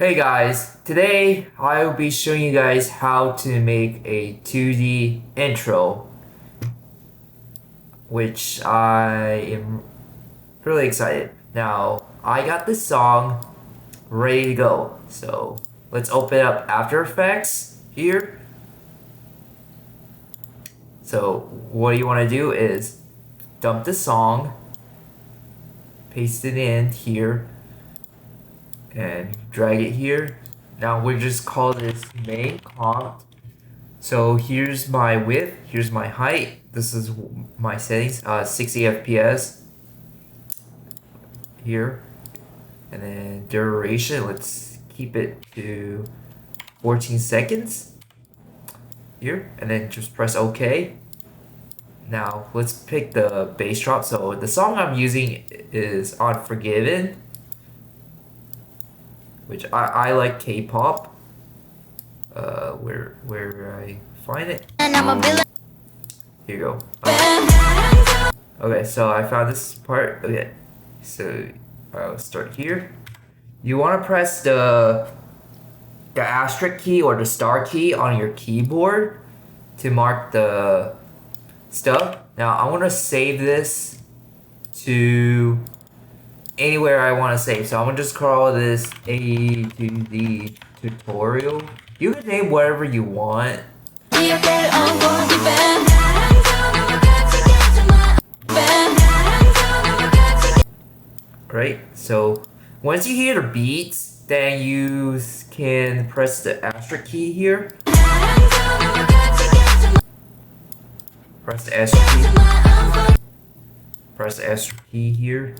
Hey guys, today I will be showing you guys how to make a 2D intro, which I am really excited. Now, I got this song ready to go, so let's open up After Effects here. So what you want to do is dump the song, paste it in here, and drag it here. Now we just call this main comp. So here's my width, here's my height, this is my settings, 60 FPS here, and then duration, let's keep it to 14 seconds here, and then just press OK. Now let's pick the bass drop. So the song I'm using is Unforgiven, which I like K-pop. Where I find it. Here you go. Okay, so I found this part. Okay, so I'll start here. You want to press the asterisk key or the star key on your keyboard to mark the stuff. Now I want to save this to anywhere I want to save. So I'm gonna just call this A to the tutorial. You can name whatever you want. Right, so once you hear the beats, then you can press the asterisk key here. Press the asterisk key. Press the asterisk key here.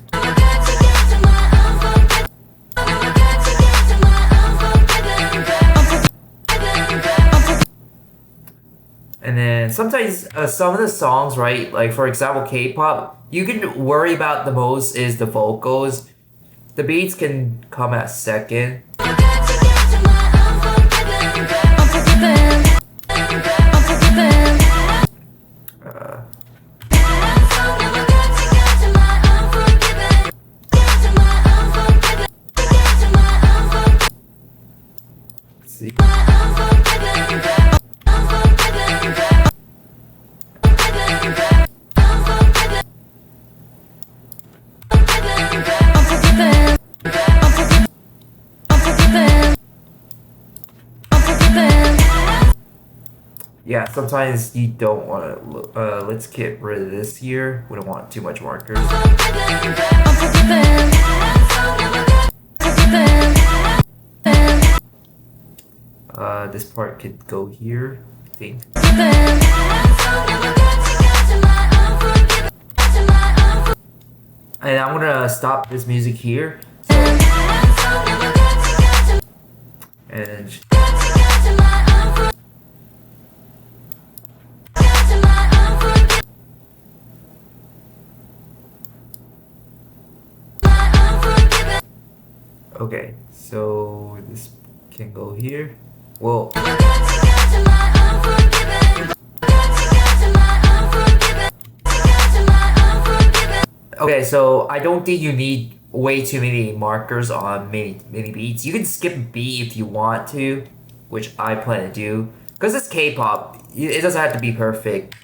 And then sometimes some of the songs, right, like for example K-pop, you can worry about the most is the vocals. The beats can come at second. Let's see. Yeah, sometimes you don't want to, let's get rid of this here. We don't want too much markers. This part could go here, I think. And I'm gonna stop this music here. So, and okay, so this can go here. Well, okay, so I don't think you need way too many markers on many beats. You can skip a beat if you want to, which I plan to do. Because it's K-pop, it doesn't have to be perfect.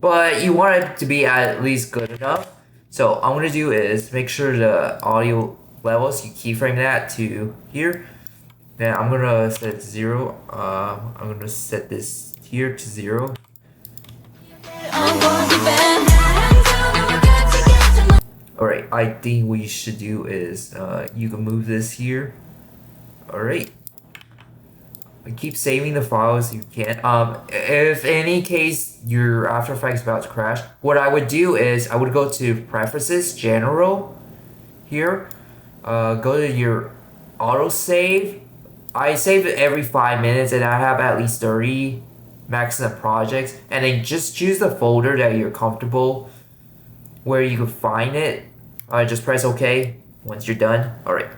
But you want it to be at least good enough. So what I'm going to do is make sure the audio levels, you keyframe that to here. Then I'm going to set it to 0. I'm going to set this here to 0. Alright, I think what you should do is you can move this here. Alright. Keep saving the files you can. If any case your After Effects is about to crash, what I would do is I would go to Preferences, General here. Go to your autosave. I save it every 5 minutes and I have at least 30 maximum projects. And then just choose the folder that you're comfortable where you can find it. Just press OK once you're done. Alright.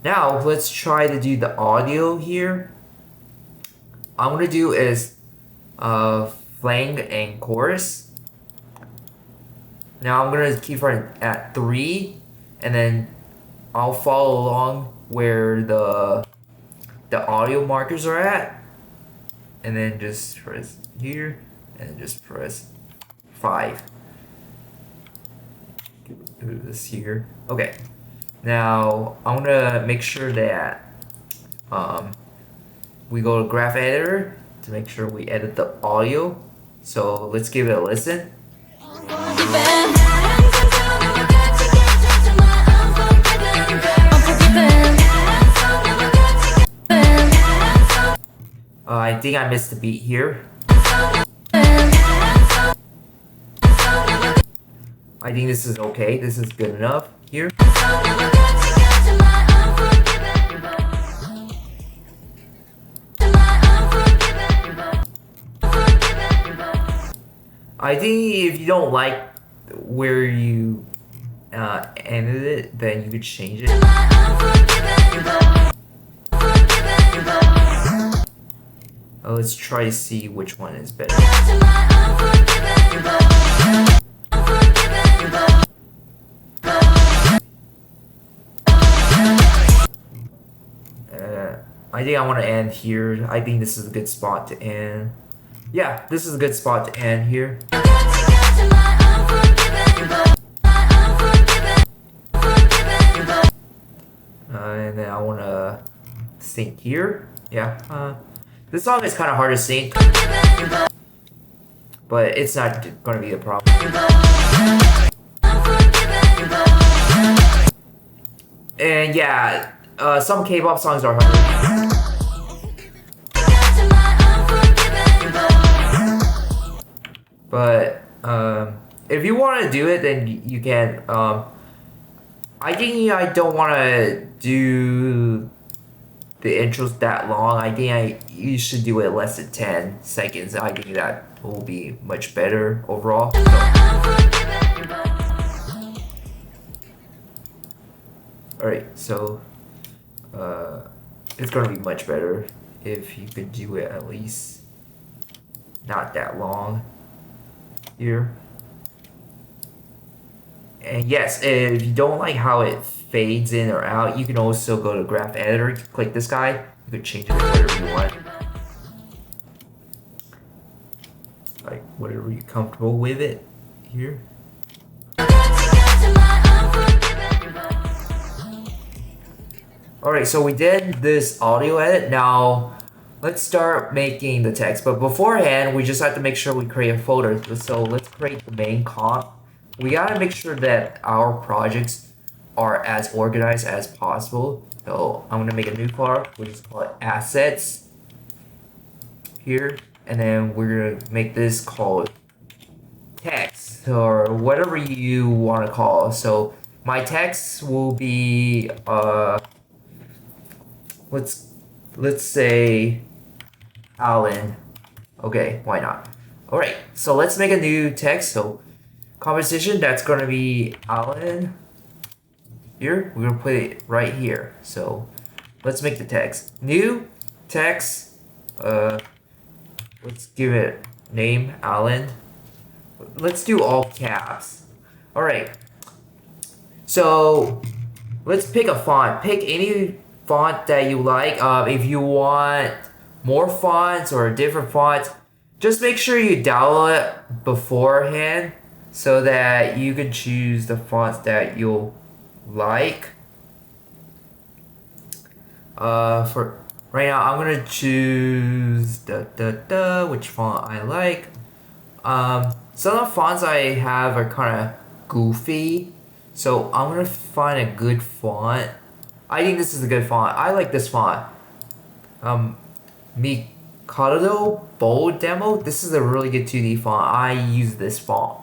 Now let's try to do the audio here. I'm going to do is flank and chorus. Now I'm going to keyframe at 3 and then I'll follow along where the the audio markers are at, and then just press here, and just press 5. Do this here. Okay. Now I'm gonna make sure that we go to graph editor to make sure we edit the audio. So let's give it a listen. I think I missed the beat here. I think this is okay. This is good enough here. I think if you don't like where you ended it, then you could change it. Let's try to see which one is better. I think I want to end here. I think this is a good spot to end. Yeah, this is a good spot to end here. And then I want to sync here. Yeah. This song is kind of hard to sync, but it's not going to be a problem. And yeah, some K-pop songs are hard. But if you want to do it, then you can. I think I don't want to do the intros that long. I think you should do it less than 10 seconds. I think that will be much better overall. Alright, so it's gonna be much better if you could do it at least not that long here. And yes, if you don't like how it fades in or out, you can also go to graph editor, click this guy, you could change it to whatever you want. Like whatever you're comfortable with it here. Alright, so we did this audio edit. Now let's start making the text. But beforehand, we just have to make sure we create a folder. So let's create the main comp. We gotta make sure that our projects are as organized as possible. So I'm gonna make a new folder, which is called assets here. And then we're gonna make this called text or whatever you wanna call. So my text will be, let's say Alan. Okay, why not? Alright, so let's make a new text. So composition, that's gonna be Alan. Here, we're gonna put it right here. So let's make the text. New text, let's give it name Alan. Let's do all caps. Alright. So let's pick a font. Pick any font that you like. If you want more fonts or different fonts, just make sure you download it beforehand so that you can choose the fonts that you'll like. For right now, I'm gonna choose which font I like. Some of the fonts I have are kind of goofy, so I'm gonna find a good font. I think this is a good font. I like this font. Mikado Bold Demo. This is a really good 2D font. I use this font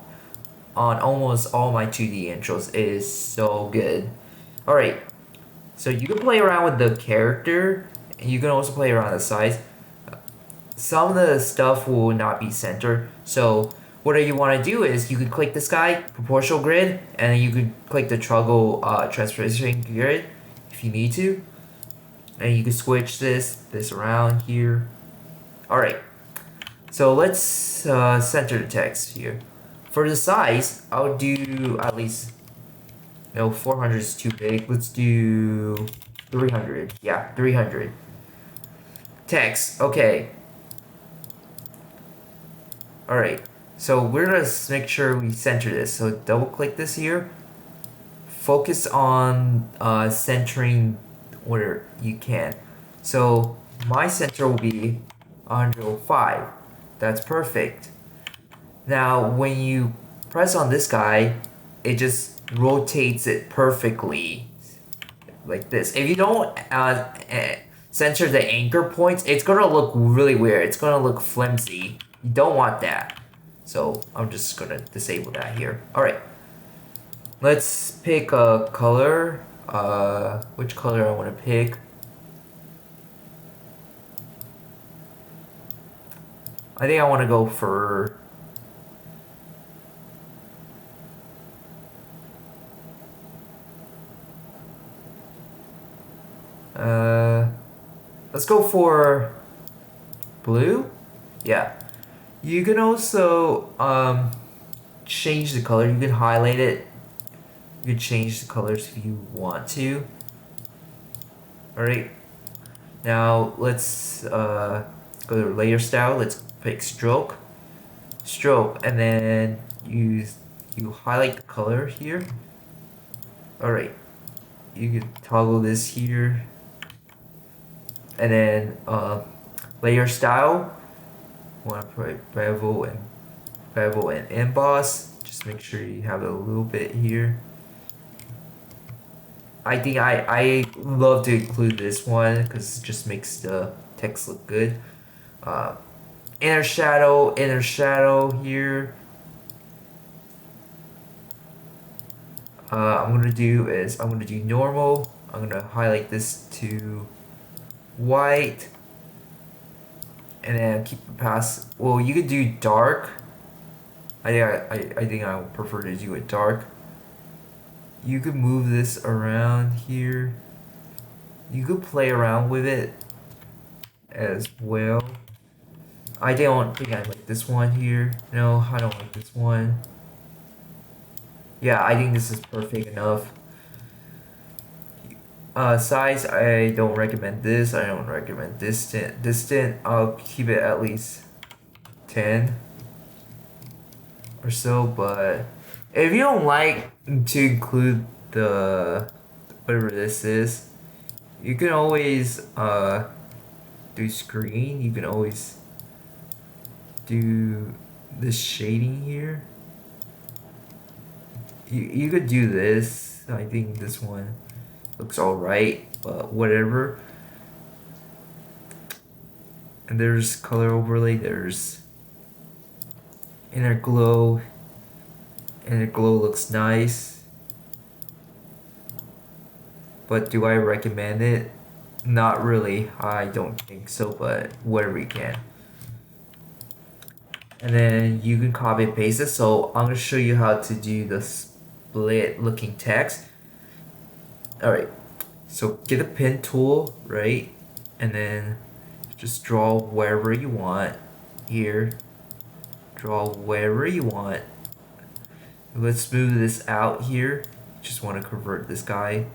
on almost all my 2D intros. It is so good. Alright, so you can play around with the character, and you can also play around the size. Some of the stuff will not be centered, so what you want to do is you could click this guy, proportional grid, and then you could click the toggle transposition grid if you need to, and you can switch this around here. Alright, so let's center the text here. For the size, I'll do at least, no, 400 is too big. Let's do 300. Yeah, 300. Text. Okay. Alright. So we're gonna make sure we center this. So double click this here. Focus on centering where you can. So my center will be 105. That's perfect. Now when you press on this guy, it just rotates it perfectly like this. If you don't center the anchor points, it's gonna look really weird. It's gonna look flimsy. You don't want that. So I'm just gonna disable that here. Alright. Let's pick a color. Which color I want to pick. I think I want to go for let's go for blue. Yeah. You can also change the color. You can highlight it. You can change the colors if you want to. Alright. Now let's go to layer style. Let's pick stroke. Stroke, and then you highlight the color here. Alright. You can toggle this here. And then layer style. Want to put bevel and emboss. Just make sure you have a little bit here. I think I love to include this one because it just makes the text look good. Inner shadow here. I'm gonna do normal. I'm gonna highlight this to white, and then keep the pass. Well, you could do dark. I think I would prefer to do it dark. You could move this around here. You could play around with it as well. I don't think I like this one here. No, I don't like this one. Yeah, I think this is perfect enough. Size, I don't recommend this. I don't recommend distant. I'll keep it at least 10 or so, but if you don't like to include the whatever this is, you can always do screen. You can always do this shading here. You could do this. I think this one looks alright, but whatever. And there's color overlay. There's inner glow. Inner glow looks nice. But do I recommend it? Not really. I don't think so, but whatever you can. And then you can copy and paste it. So I'm gonna show you how to do the split looking text. Alright. So get a pen tool, right? And then just draw wherever you want. Here. Draw wherever you want. Let's move this out here. Just want to convert this guy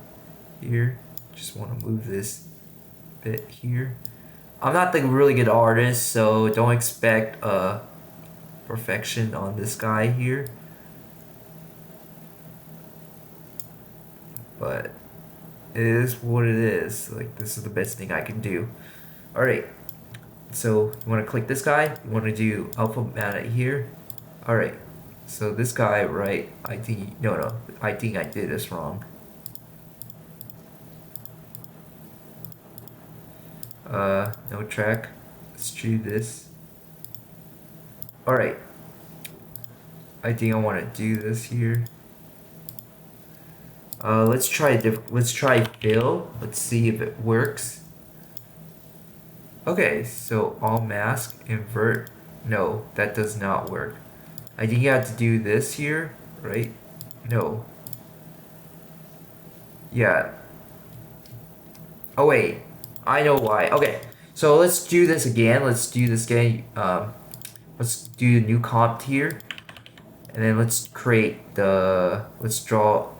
here. Just want to move this bit here. I'm not the really good artist, so don't expect perfection on this guy here. But it is what it is. Like, this is the best thing I can do. Alright. So you want to click this guy. You want to do alpha here. Alright. So this guy, right, I think I did this wrong. No track. Let's do this. Alright. I think I want to do this here. Let's try fill. Let's see if it works. Okay, so all mask, invert. No, that does not work. I think you have to do this here, right? No. Yeah. Oh wait, I know why. Okay, so let's do this again. Let's do this again. Let's do a new comp here, and then let's create the. Let's draw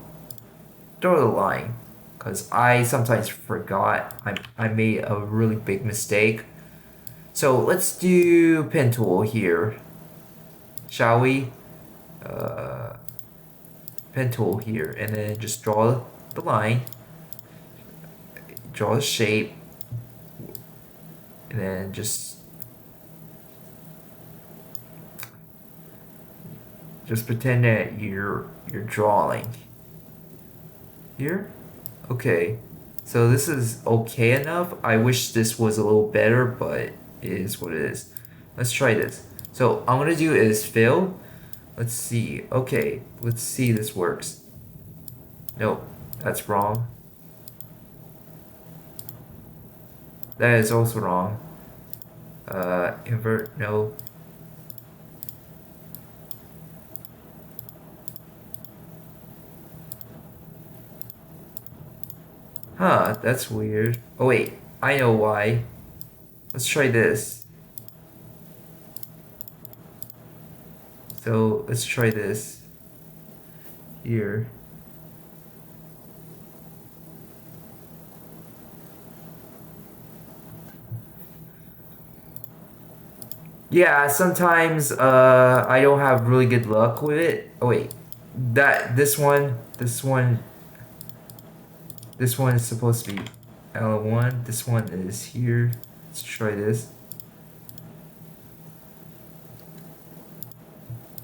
the line, because I sometimes forgot. I made a really big mistake. So let's do pen tool here, shall we? Pen tool here, and then just draw the line, draw the shape, and then just pretend that you're drawing here. Okay, so this is okay enough. I wish this was a little better, but it is what it is. Let's try this. So I'm gonna do is fill. Let's see. Okay, let's see if this works. Nope, that's wrong. That is also wrong. Invert, no. Huh, that's weird. Oh wait, I know why. Let's try this. So let's try this here. Yeah, sometimes I don't have really good luck with it. Oh wait, this one is supposed to be L1. This one is here. Let's try this.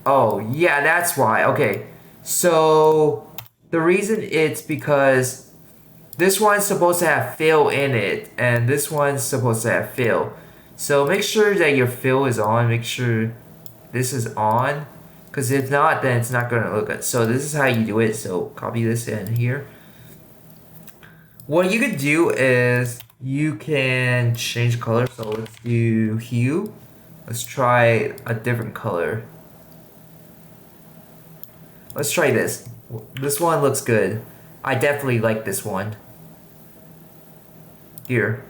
Oh yeah, that's why. Okay, so the reason it's because this one's supposed to have fill in it, and this one's supposed to have fill. So make sure that your fill is on. Make sure this is on, because if not, then it's not gonna look good. So this is how you do it. So copy this in here. What you could do is you can change color. So let's do hue. Let's try a different color. Let's try this. This one looks good. I definitely like this one. Here.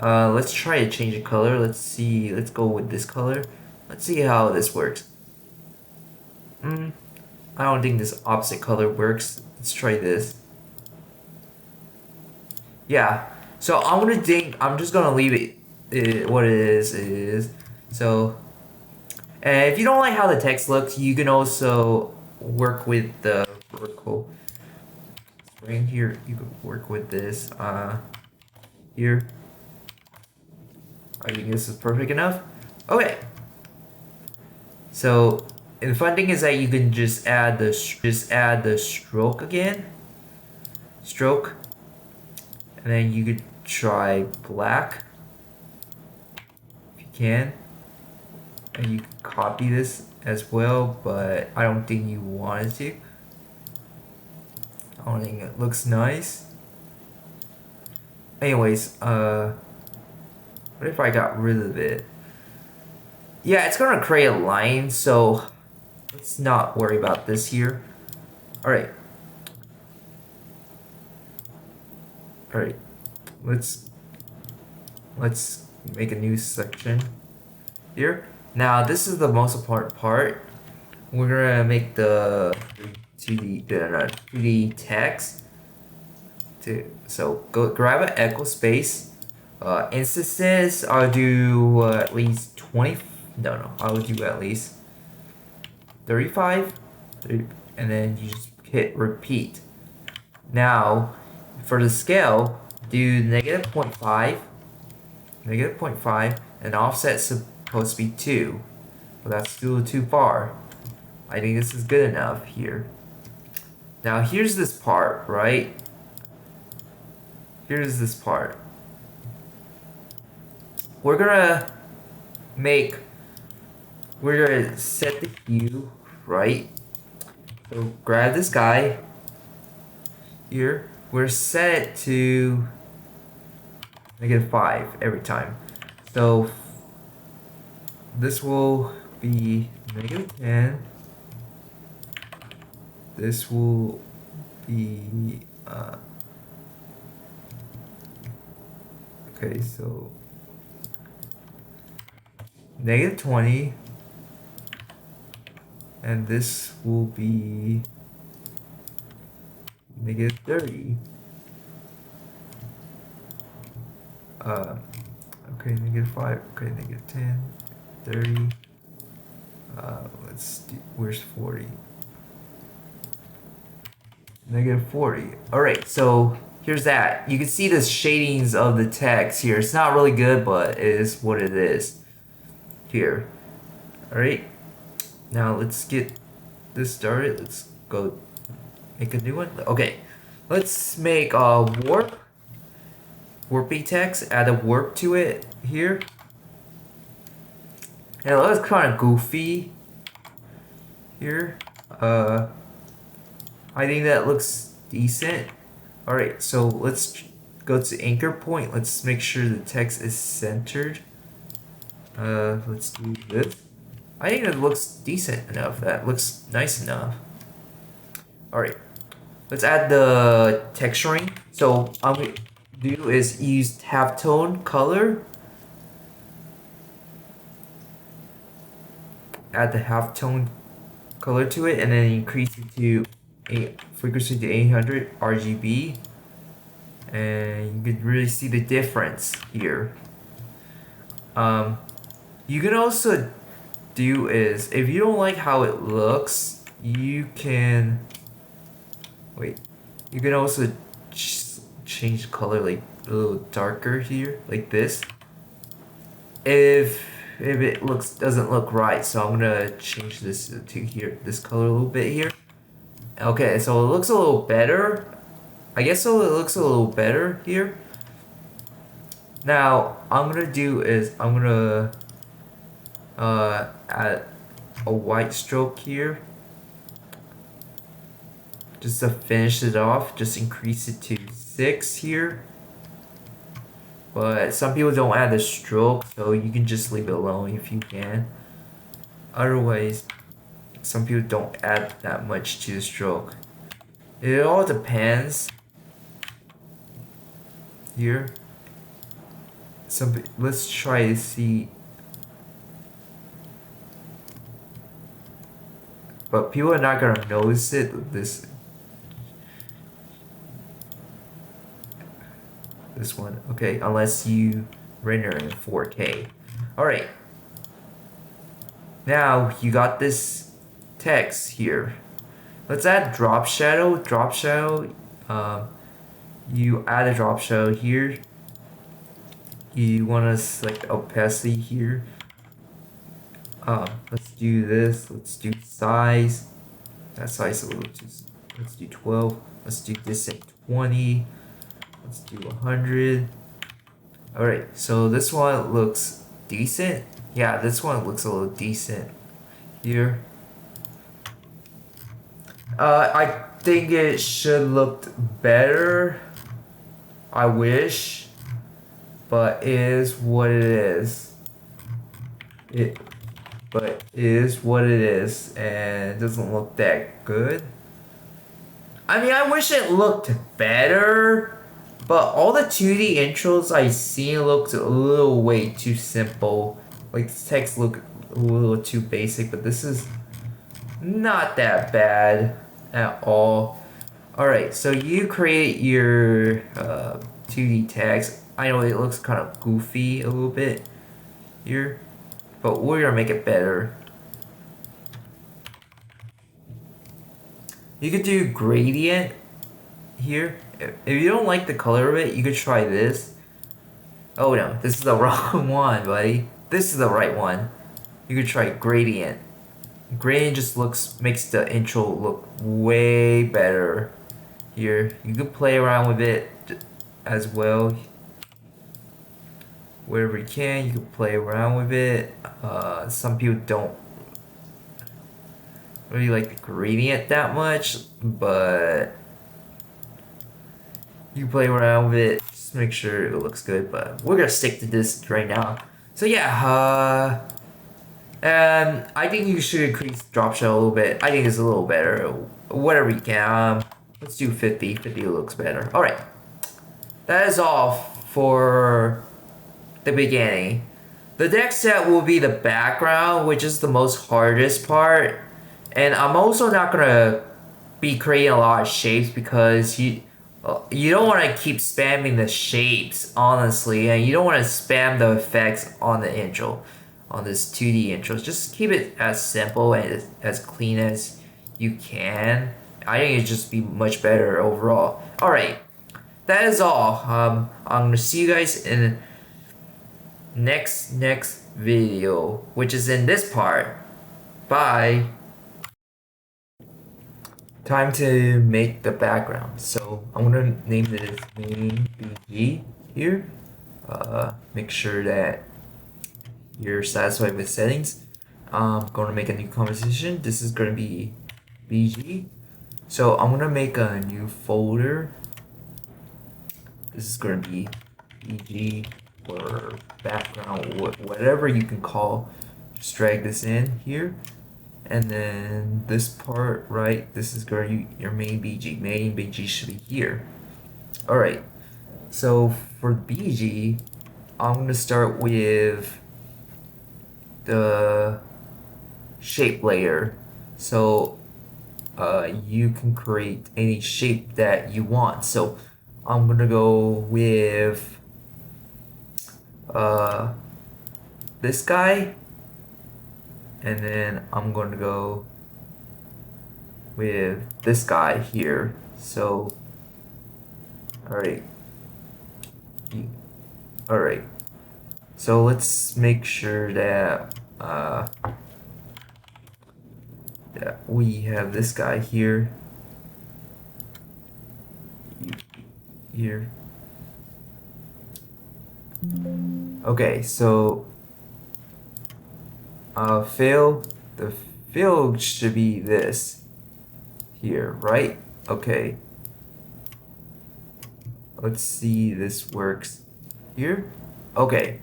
Let's try to change the color. Let's see. Let's go with this color. Let's see how this works. I don't think this opposite color works. Let's try this. Yeah. So I'm just gonna leave it what it is. So, and if you don't like how the text looks, you can also work with the vertical string here. You can work with this here. I think this is perfect enough. Okay. So, and the fun thing is that you can just add the stroke again. Stroke. And then you could try black if you can. And you can copy this as well, but I don't think you wanted to. I don't think it looks nice. Anyways, what if I got rid of it? Yeah, it's gonna create a line, so let's not worry about this here. Alright. Alright. Let's make a new section here. Now this is the most important part. We're gonna make the 2D text. So go grab an echo space. Instances, I'll do at least 20. No, I'll do at least 35. And then you just hit repeat. Now, for the scale, do -0.5, -0.5, and offset supposed to be 2. But that's still too far. I think this is good enough here. Now here's this part, right? Here's this part. We're gonna set the hue, right? So grab this guy here. We're set it to -5 every time. So this will be -10. This will be okay, so -20, and this will be -30. Okay, -5. Okay, -10, 30. Let's do, where's 40? -40. Alright, so here's that. You can see the shadings of the text here. It's not really good, but it is what it is. Here. Alright. Now let's get this started. Let's go make a new one. Okay. Let's make a warpy text, add a warp to it here. And it looks kind of goofy here. I think that looks decent. Alright, so let's go to anchor point. Let's make sure the text is centered. Let's do this. I think it looks decent enough. That looks nice enough. Alright, let's add the texturing. So I'm going to do is use halftone color. Add the halftone color to it and then increase it to frequency to 800 RGB, and you can really see the difference here. You can also do is, if you don't like how it looks, you can you can also change the color like a little darker here, like this. If it doesn't look right, so I'm gonna change this to here, this color a little bit here. Okay, so it looks a little better. I guess so. It looks a little better here. Now I'm gonna do is I'm gonna add a white stroke here, just to finish it off. Just increase it to 6 here. But some people don't add the stroke, so you can just leave it alone if you can. Otherwise, some people don't add that much to the stroke. It all depends. Here. Let's try to see. But people are not gonna notice it. This one, okay, unless you render in 4K. Alright. Now you got this text here. Let's add drop shadow. You add a drop shadow here. You want to select opacity here. Let's do this. Let's do size. That size a little too. Let's do 12. Let's do this at 20. Let's do 100. Alright, so this one looks decent. Yeah, this one looks a little decent here. I think it should look better. I wish. But it is what it is. But it is what it is, and it doesn't look that good. I mean, I wish it looked better, but all the 2D intros I seen looked a little way too simple. Like the text looked a little too basic, but this is not that bad at all. Alright, so you create your 2D text. I know it looks kind of goofy a little bit here, but we're gonna make it better. You could do gradient here. If you don't like the color of it, you could try this. Oh no, this is the wrong one, buddy. This is the right one. You could try gradient. Gradient just makes the intro look way better here. You could play around with it as well. Wherever you can, you can play around with it. Some people don't really like the gradient that much, but you play around with it. Just make sure it looks good. But we're gonna stick to this right now. So yeah, I think you should increase drop shadow a little bit. I think it's a little better. Whatever you can. Let's do 50. 50 looks better. All right, that is all for the beginning. The next step will be the background, which is the most hardest part. And I'm also not gonna be creating a lot of shapes because You don't want to keep spamming the shapes, honestly, and you don't want to spam the effects on the intro, on this 2D intros. Just keep it as simple and as clean as you can. I think it'd just be much better overall. Alright, that is all. I'm gonna see you guys in the next video, which is in this part. Bye. Time to make the background. So I'm gonna name this main BG here. Make sure that you're satisfied with settings. I'm gonna make a new composition. This is gonna be BG. So I'm gonna make a new folder. This is gonna be BG or background, whatever you can call. Just drag this in here. And then this part, right, this is going to be your main BG. Main BG should be here. Alright, so for BG, I'm going to start with the shape layer. So you can create any shape that you want. So I'm going to go with this guy. And then I'm going to go with this guy here. So, alright. Alright. So let's make sure that, that we have this guy here. Here. Okay, so the fill should be this here, right? Okay, let's see this works here. Okay,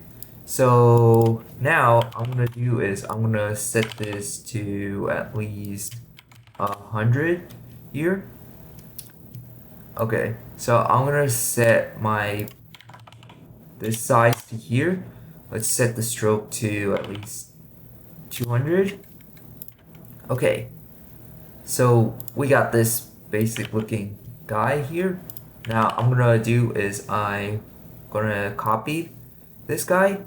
so now I'm gonna do is I'm gonna set this to at least 100 here. Okay, so I'm gonna set this size to here. Let's set the stroke to at least 200. Okay, so we got this basic looking guy here. Now I'm gonna do is I'm gonna copy this guy.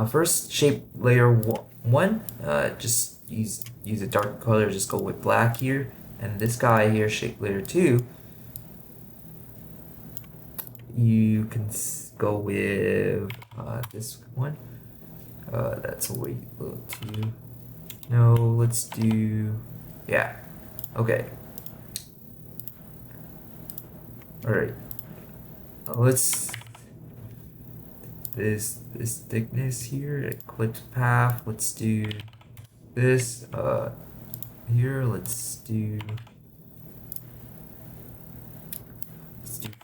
First, shape layer one. Just use a dark color. Just go with black here. And this guy here, shape layer 2. You can go with this one. That's a way little too. No, let's do, yeah. Okay. Alright. Let's this thickness here, eclipse path. Let's do this here. Let's do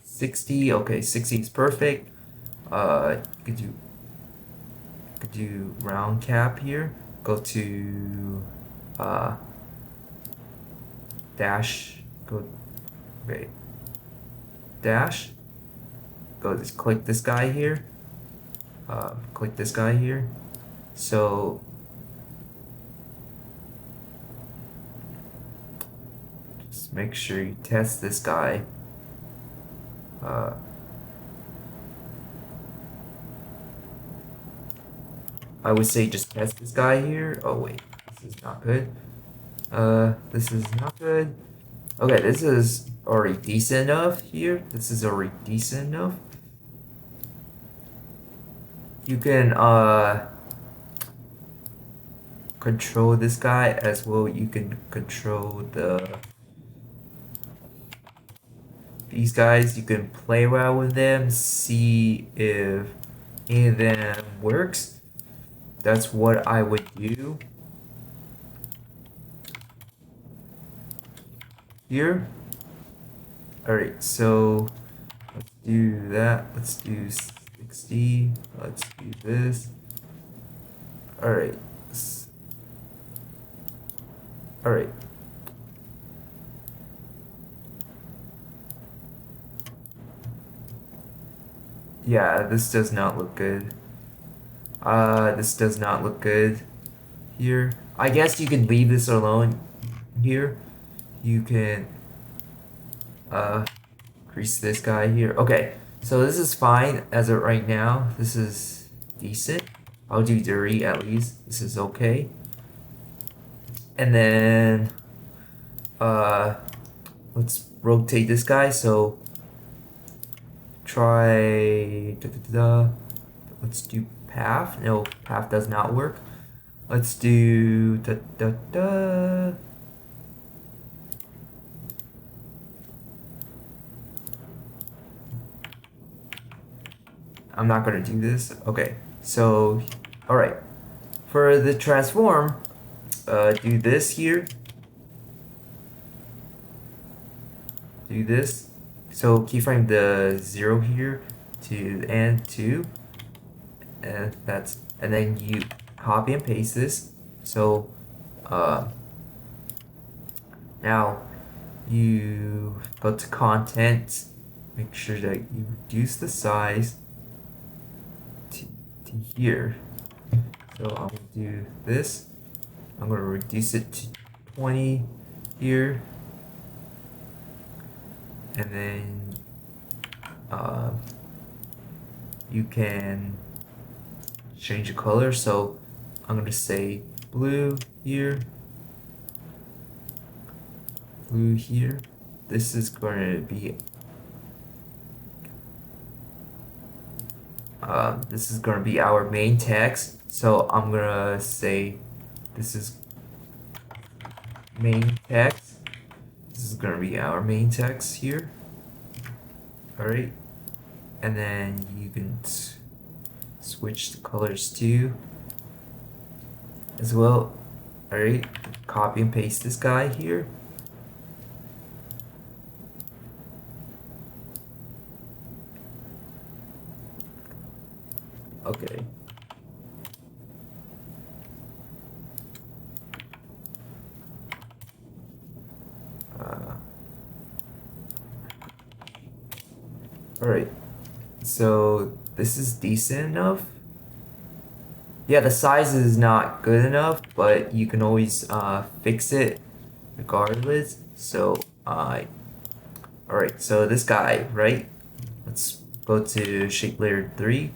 60. Okay, 60 is perfect. You could do round cap here. Go to dash. Dash. Go just click this guy here. Click this guy here. So just make sure you test this guy. I would say just test this guy here. Oh wait, this is not good. This is not good. Okay, this is already decent enough here. This is already decent enough. You can control this guy as well. You can control these guys. You can play around with them, see if any of them works. That's what I would do here. Alright, so let's do that. Let's do 60. Let's do this. Alright. Alright. Yeah, this does not look good. This does not look good here. I guess you can leave this alone here. You can Increase this guy here. Okay, so this is fine as of right now. This is decent. I'll do dirty at least. This is okay. And then let's rotate this guy. So try let's do path. No, path does not work. Let's do I'm not gonna do this. Okay, so all right, for the transform, do this here. Do this. So keyframe the 0 here to the end 2, and then you copy and paste this. So now you go to content, make sure that you reduce the size to here. So I'm gonna do this. I'm gonna reduce it to 20 here, and then you can change the color. So I'm gonna say blue here, blue here. This is going to be our main text. So I'm gonna say this is main text. This is gonna be our main text here. Alright, and then you can switch the colors too as well. Alright, copy and paste this guy here. Okay. Alright, so this is decent enough. Yeah, the size is not good enough, but you can always fix it regardless. So alright, so this guy, right? Let's go to shape layer 3,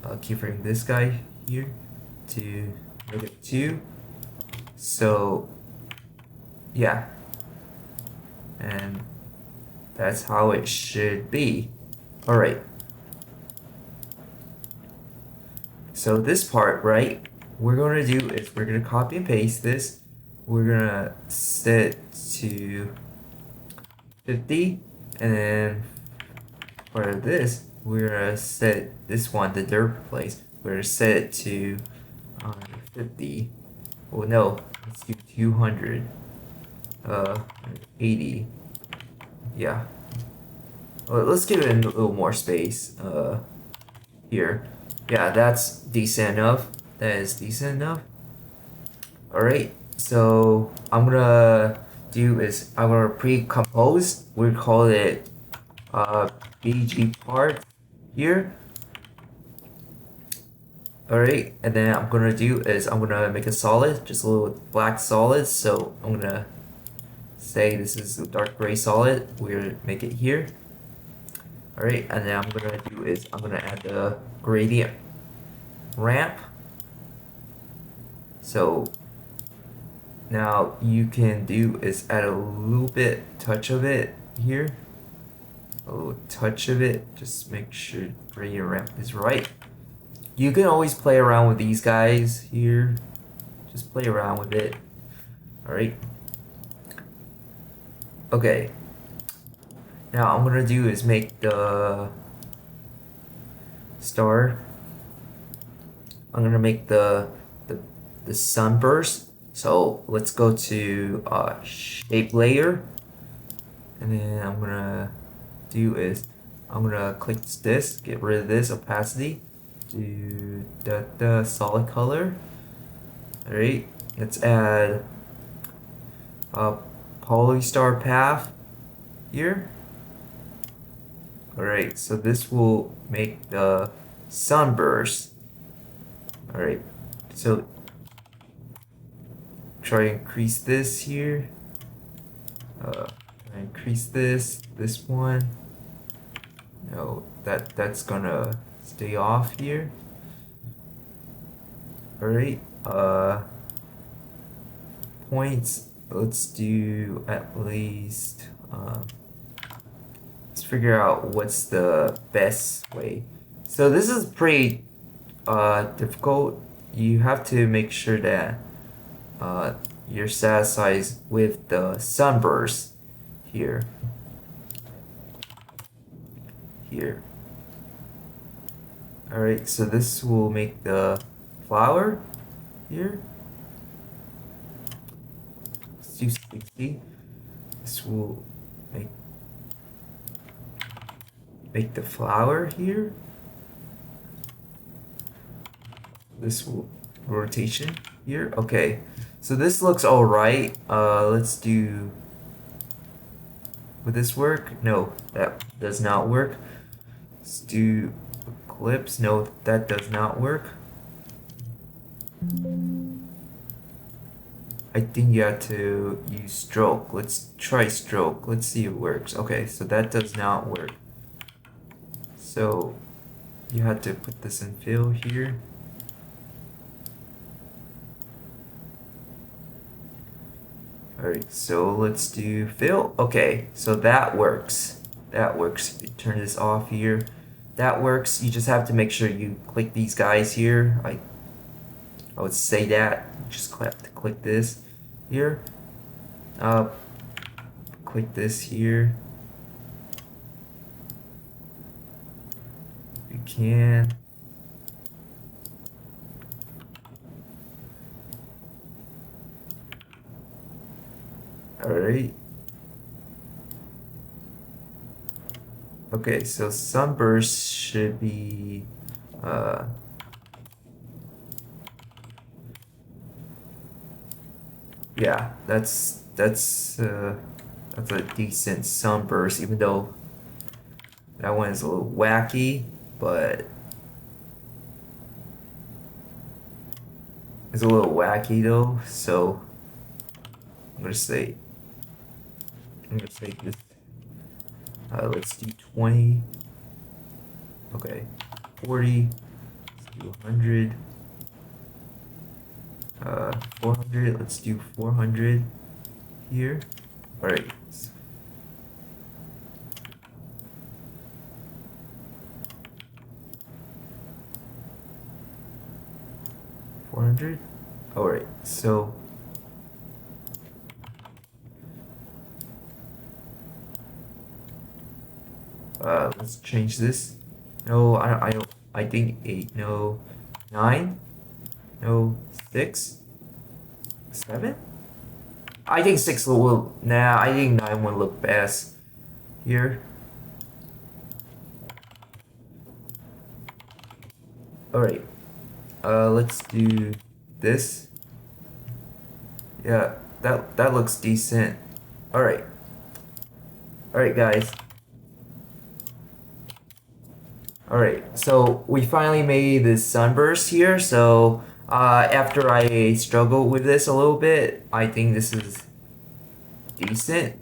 keyframe this guy here to -2. So yeah, and that's how it should be. Alright, so this part, right, we're gonna do is we're gonna copy and paste this. We're gonna set it to 50, and then for this, we're gonna set this one, the dirt place, we're gonna set it to 50. Well, no, let's do 200. 80. Yeah. Well, let's give it a little more space here. Yeah, that's decent enough. That is decent enough. Alright, so I'm gonna pre-compose. We call it BG part here. Alright, and then I'm gonna make a solid, just a little black solid. So I'm gonna say this is a dark gray solid. We're gonna make it here. Alright, and then I'm gonna add the gradient ramp. So now you can do is add a little bit touch of it here. A little touch of it. Just make sure gradient ramp is right. You can always play around with these guys here. Just play around with it. Alright. Okay. Now I'm gonna do is make the star. I'm gonna make the sunburst. So let's go to shape layer, and then I'm gonna click this, get rid of this opacity, do the solid color. Alright, let's add a polystar path here. Alright, so this will make the sunburst. Alright, so try to increase this here. Increase this one. No, that's gonna stay off here. Alright, points, let's do at least, let's figure out what's the best way. So this is pretty difficult. You have to make sure that you're satisfied with the sunburst here. Alright, so this will make the flower here. Let's do 60. This will make the flower here. This will rotation here. Okay, so this looks all right. Let's do. Would this work? No, that does not work. Let's do eclipse. No, that does not work. I think you have to use stroke. Let's try stroke. Let's see if it works. Okay, so that does not work. So you have to put this in fill here. Alright, so let's do fill. Okay, so that works. That works. You turn this off here. That works. You just have to make sure you click these guys here. I would say that. Just have to click this here. Click this here. You can. Alright. Okay, so sunburst should be yeah, that's a decent sunburst, even though that one is a little wacky, but it's a little wacky though, so I'm gonna say this. Let's do 20. Okay, 40. Let's do 100. 400. Let's do 400 here. All right. 400. All right. So. Let's change this. No, I think 8. No, 9. No, 6. 7. I think 6 will. Nah, I think 9 will look best here. All right. Let's do this. Yeah, that looks decent. All right. All right, guys. Alright, so we finally made this sunburst here, so after I struggled with this a little bit, I think this is decent.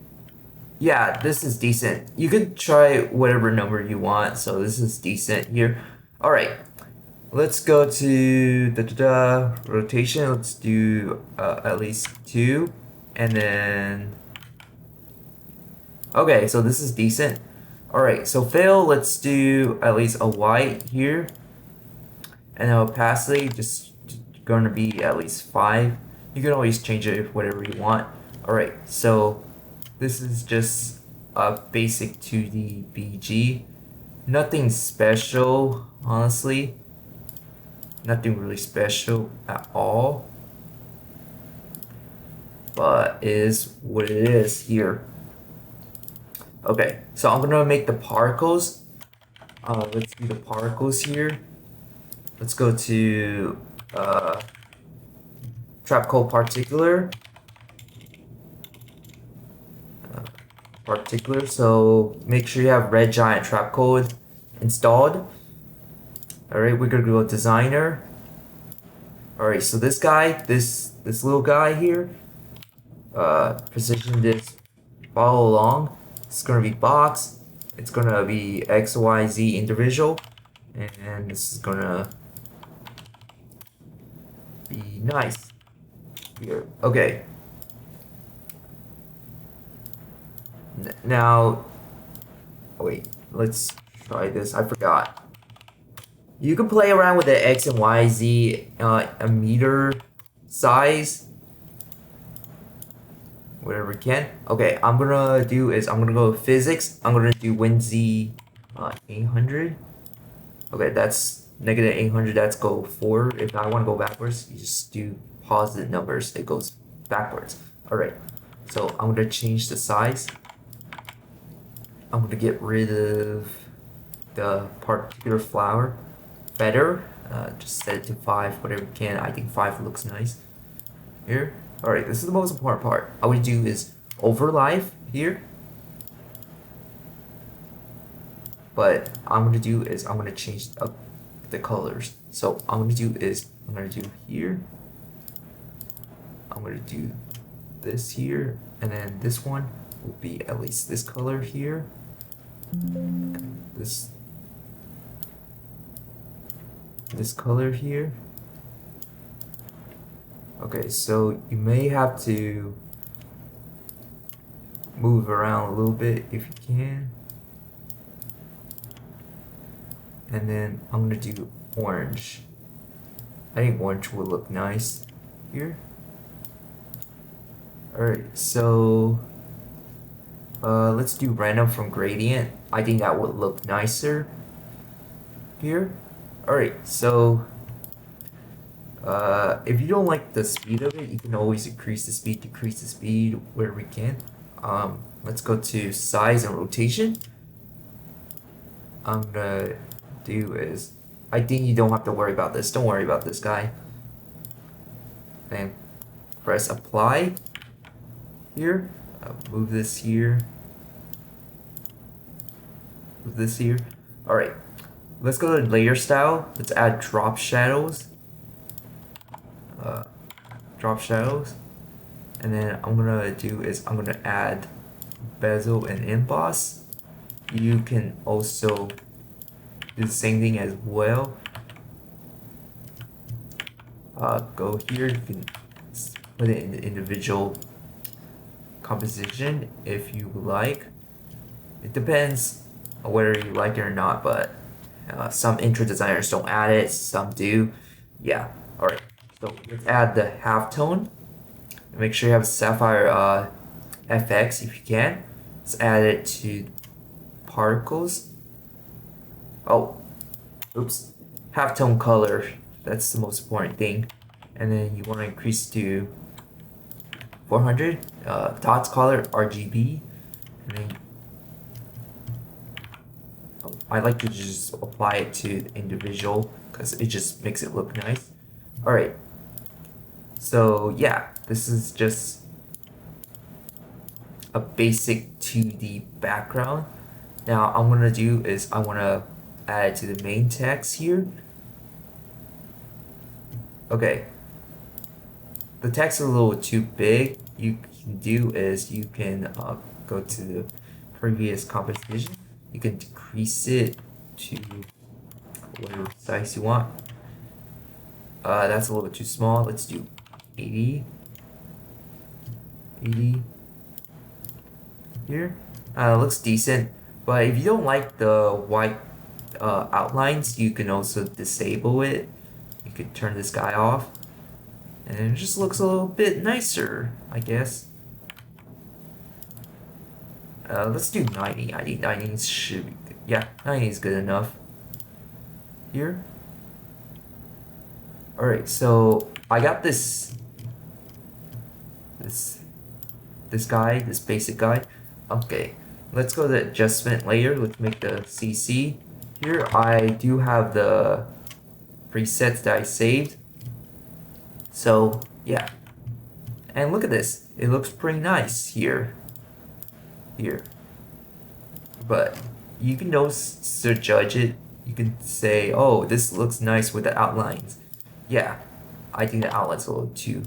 Yeah, this is decent. You could try whatever number you want, so this is decent here. Alright, let's go to rotation. Let's do at least 2, and then... Okay, so this is decent. Alright, so fill, let's do at least a white here. And opacity, just gonna be at least 5. You can always change it whatever you want. Alright, so this is just a basic 2D BG. Nothing special, honestly. Nothing really special at all. But it is what it is here. Okay, so I'm gonna make the particles. Let's do the particles here. Let's go to trap code particular. Particular. So make sure you have red giant trap code installed. All right, we're gonna go designer. All right, so this guy, this little guy here, position this, follow along. It's gonna be box, it's gonna be XYZ individual, and this is gonna be nice here. Okay. Now, wait, let's try this. I forgot. You can play around with the X and Y, Z emitter size, whatever you can. Okay, I'm gonna do is I'm gonna go with physics. I'm gonna do WinZ 800. Okay, that's negative 800. That's go forward. If I want to go backwards, you just do positive numbers. It goes backwards. All right. So I'm gonna change the size. I'm gonna get rid of the particular flower. Better, just set it to 5, whatever you can. I think 5 looks nice here. All right, this is the most important part. All we do is overlive here, but I'm gonna do is I'm gonna change up the colors. So I'm gonna do is I'm gonna do here. I'm gonna do this here, and then this one will be at least this color here. This color here. Okay, so you may have to move around a little bit if you can. And then I'm gonna do orange. I think orange will look nice here. Alright, so let's do random from gradient. I think that would look nicer here. Alright, so if you don't like the speed of it, you can always increase the speed, decrease the speed where we can. Let's go to size and rotation. I'm gonna do is, I think you don't have to worry about this. Don't worry about this guy. Then press apply here. Move this here. Move this here. Alright. Let's go to layer style. Let's add drop shadows. And then I'm gonna do is I'm gonna add bezel and emboss. You can also do the same thing as well. Go here. You can put it in the individual composition if you like. It depends on whether you like it or not, but some intro designers don't add it, some do. Yeah, alright. So let's add the halftone. Make sure you have Sapphire FX if you can. Let's add it to particles. Oh, oops. Halftone color. That's the most important thing. And then you want to increase to 400. Dots color RGB. And then I like to just apply it to the individual because it just makes it look nice. Alright, so yeah, this is just a basic 2D background. Now I'm gonna do is I wanna add it to the main text here. Okay, the text is a little too big. You can do is you can go to the previous composition. You can decrease it to whatever size you want. That's a little bit too small. Let's do 80 here. Looks decent, but if you don't like the white outlines, you can also disable it. You could turn this guy off, and it just looks a little bit nicer, I guess. Let's do 90. I think 90 should be good. Yeah, 90 is good enough. Here. Alright, so I got this guy, this basic guy. Okay, let's go to the adjustment layer. Let's make the CC. Here I do have the presets that I saved. So yeah. And look at this. It looks pretty nice here. But you can also judge it. You can say, oh, this looks nice with the outlines. Yeah, I think the outline's a little too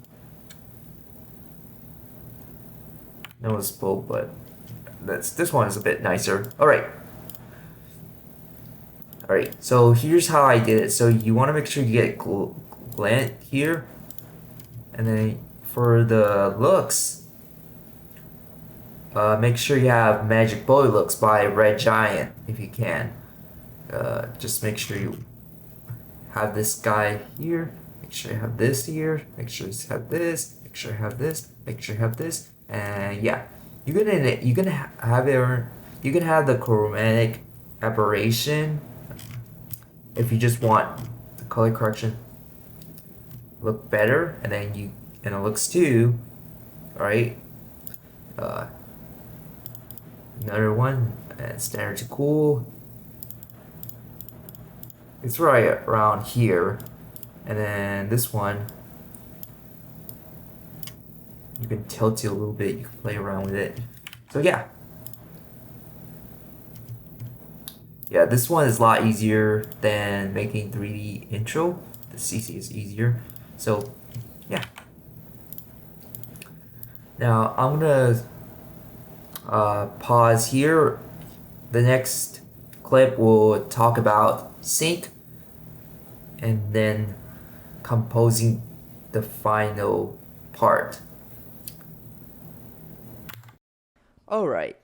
noticeable, but this one is a bit nicer. Alright, Alright, so here's how I did it. So you want to make sure you get glint here. And then for the looks, make sure you have Magic Bullet Looks by Red Giant if you can. Just make sure you have this guy here. Make sure you have this here. Make sure you have this. Make sure you have this. Make sure you have this. And yeah, you can have it. You can have the chromatic aberration if you just want the color correction look better, and then it looks too. All right. Another one, and standard to cool. It's right around here, and then this one, you can tilt it a little bit. You can play around with it. So yeah, this one is a lot easier than making 3D intro. The CC is easier. So yeah. Now I'm gonna pause here. The next clip will talk about sync and then composing the final part. Alright,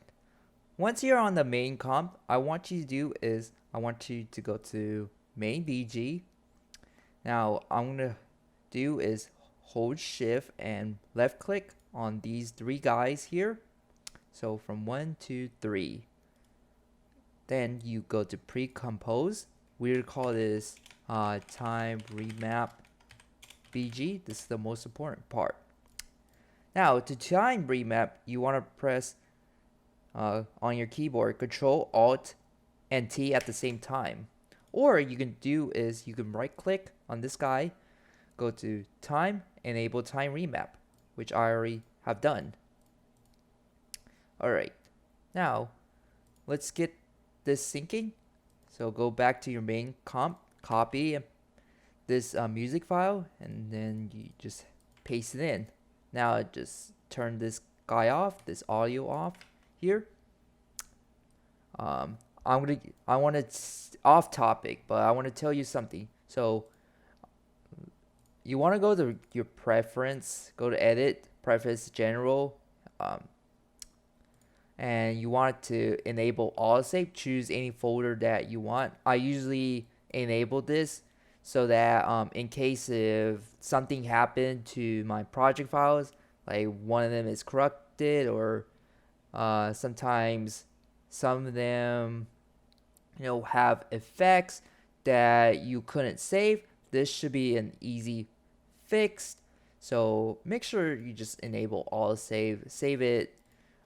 once you're on the main comp, I want you to go to main BG. Now I'm gonna do is hold shift and left click on these three guys here. So from 1, 2, 3. Then you go to pre-compose. We call this time remap BG. This is the most important part. Now to time remap, you want to press on your keyboard Control Alt and T at the same time. Or you can do is you can right click on this guy, go to time, enable time remap, which I already have done. Alright, now let's get this syncing. So go back to your main comp, copy this music file, and then you just paste it in. Now just turn this guy off, this audio off here. I want to off topic, but I want to tell you something. So you want to go to your preference, go to edit, preference general, and you want to enable autosave. Choose any folder that you want. I usually enable this so that in case if something happened to my project files, like one of them is corrupted, or sometimes some of them have effects that you couldn't save, this should be an easy fix. So make sure you just enable autosave. Save it.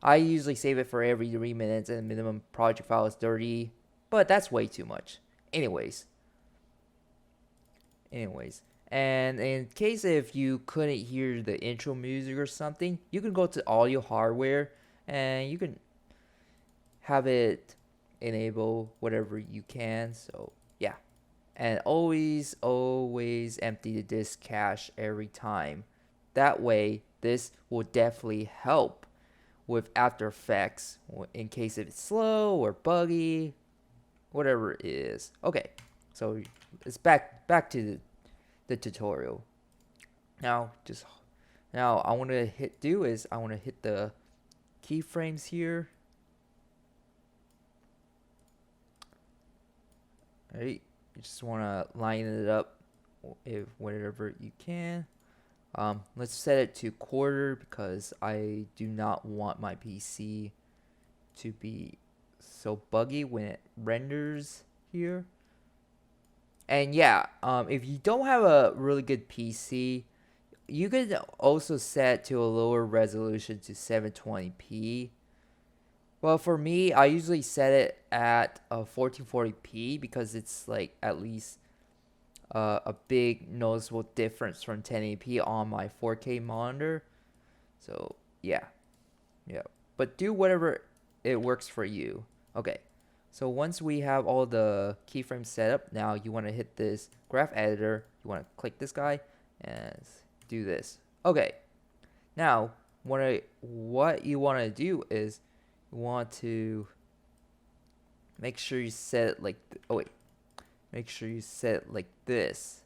I usually save it for every 3 minutes, and the minimum project file is 30, but that's way too much. Anyways, and in case if you couldn't hear the intro music or something, you can go to audio hardware and you can have it enable whatever you can. So yeah, and always empty the disk cache every time. That way this will definitely help with After Effects in case if it's slow or buggy, whatever it is. Okay, so it's back to the tutorial. Now I want to hit the keyframes here. Alright, you just want to line it up if whatever you can. Let's set it to quarter because I do not want my PC to be so buggy when it renders here. And yeah, if you don't have a really good PC, you could also set to a lower resolution to 720p. Well, for me, I usually set it at 1440p because it's like at least a big noticeable difference from 1080p on my 4K monitor. So yeah, but do whatever it works for you. Okay, so once we have all the keyframes set up, now you want to hit this graph editor. You want to click this guy and do this. Okay, now what you want to do is you want to make sure you set it like oh wait, make sure you set it like this.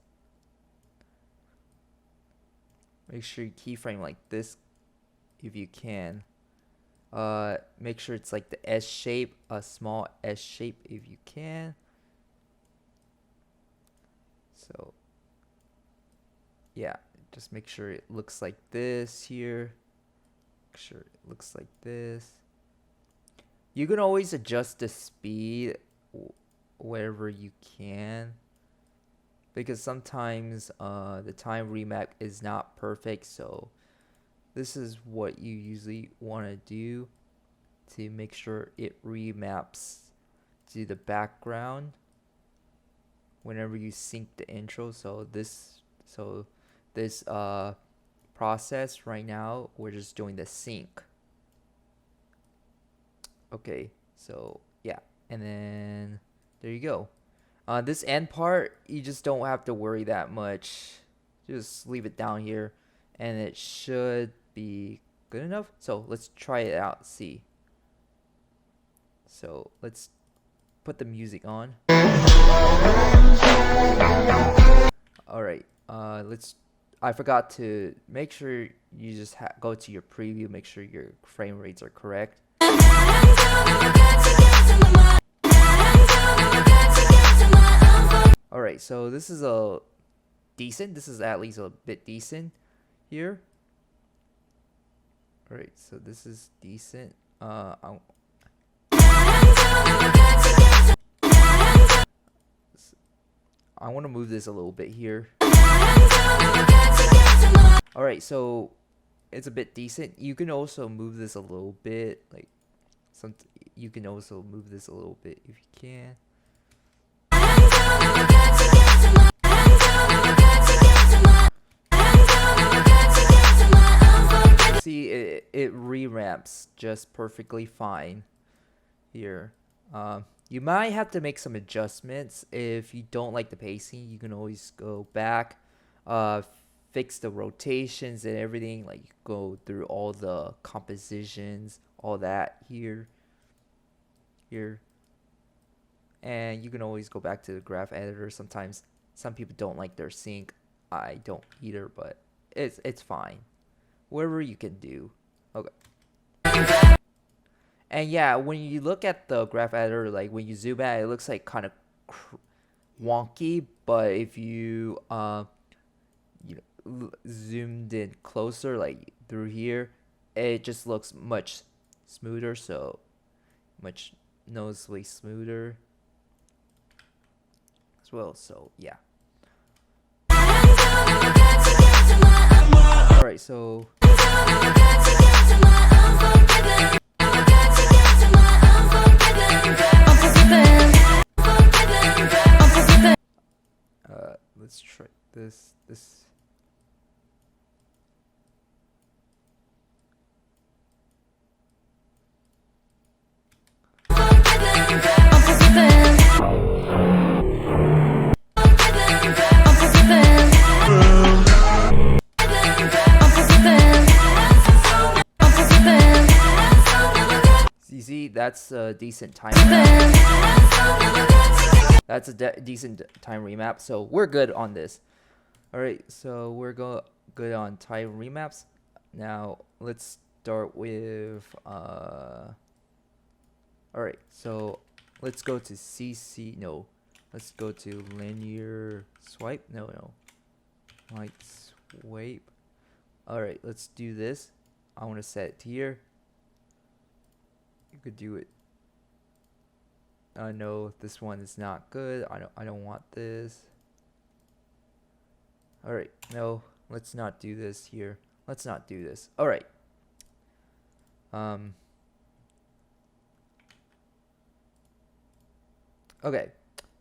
Make sure you keyframe like this if you can. Make sure it's like the S shape, a small S shape if you can. So yeah, just make sure it looks like this here. Make sure it looks like this. You can always adjust the speed wherever you can, because sometimes the time remap is not perfect. So this is what you usually want to do to make sure it remaps to the background whenever you sync the intro. So this process right now, we're just doing the sync. Okay, so yeah, and then there you go. This end part, you just don't have to worry that much. Just leave it down here and it should be good enough. So let's try it out, see. So let's put the music on. Alright, I forgot to make sure you just go to your preview, make sure your frame rates are correct. Alright, so this is this is at least a bit decent here. Alright, so this is decent. I want to move this a little bit here. Alright, so it's a bit decent. You can also move this a little bit, like you can also move this a little bit if you can. See, it re-ramps just perfectly fine here. You might have to make some adjustments. If you don't like the pacing, you can always go back, fix the rotations and everything. Like, you go through all the compositions, all that here. And you can always go back to the graph editor. Sometimes some people don't like their sync. I don't either, but it's fine. Whatever you can do. Okay. And yeah, when you look at the graph editor, like when you zoom out, it looks like kind of wonky. But if you zoomed in closer, like through here, it just looks much smoother. So much noticeably smoother as well. So yeah. All right, so. Let's try this. You see, that's a decent time. That's a decent time remap, so we're good on this. Alright, so we're good on time remaps. Now let's start with alright, so let's go to let's go to linear swipe. Light swipe. Alright, let's do this. I want to set it here. You could do it. No, this one is not good. I don't want this. Alright, no, let's not do this here. Let's not do this. Alright. Okay.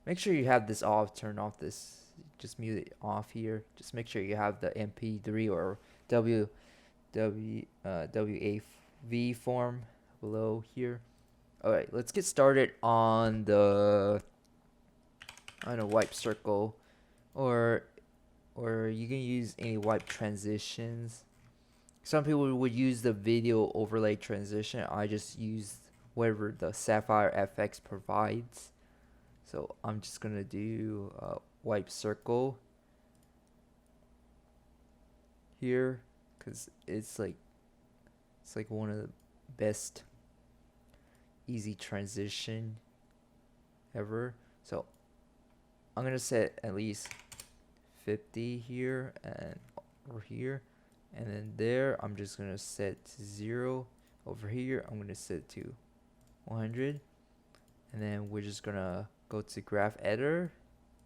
Make sure you have this off, turn off this. Just mute it off here. Just make sure you have the MP3 or WAV form below here. Alright, let's get started on the wipe circle, or you can use any wipe transitions. Some people would use the video overlay transition. I just use whatever the Sapphire FX provides. So I'm just gonna do wipe circle here, because it's like one of the best easy transition ever. So I'm gonna set at least 50 here and over here, and then there I'm just gonna set to 0. Over here I'm gonna set to 100, and then we're just gonna go to graph editor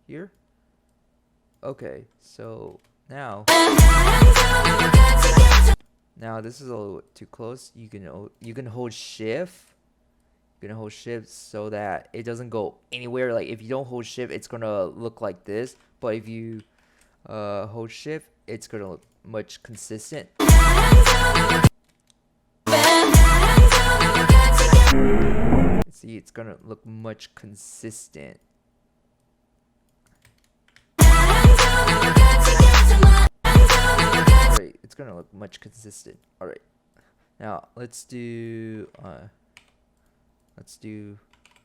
here. Okay, so now this is a little too close. You can hold shift. You can hold shift so that it doesn't go anywhere. Like if you don't hold shift, it's gonna look like this. But if you hold shift, it's gonna look much consistent. See, it's gonna look much consistent. Alright, it's gonna look much consistent. Alright, now let's do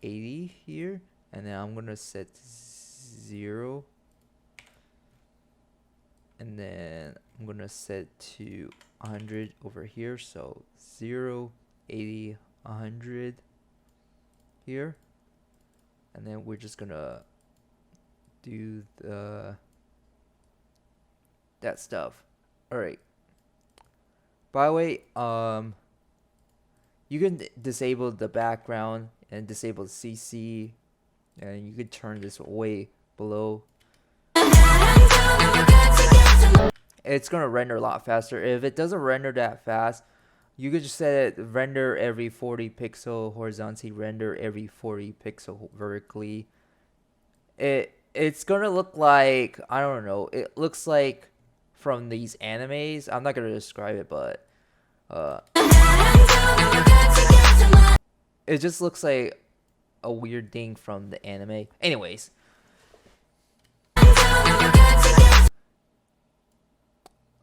80 here, and then I'm gonna set 0, and then I'm gonna set to 100 over here. So 0, 80, 100 here, and then we're just gonna do that stuff. All right, by the way, you can disable the background and disable the CC, and you can turn this way below. It's gonna render a lot faster. If it doesn't render that fast, you could just set it render every 40 pixel horizontally, render every 40 pixel vertically. It's gonna look like, I don't know, it looks like from these animes. I'm not gonna describe it, but it just looks like a weird thing from the anime. Anyways,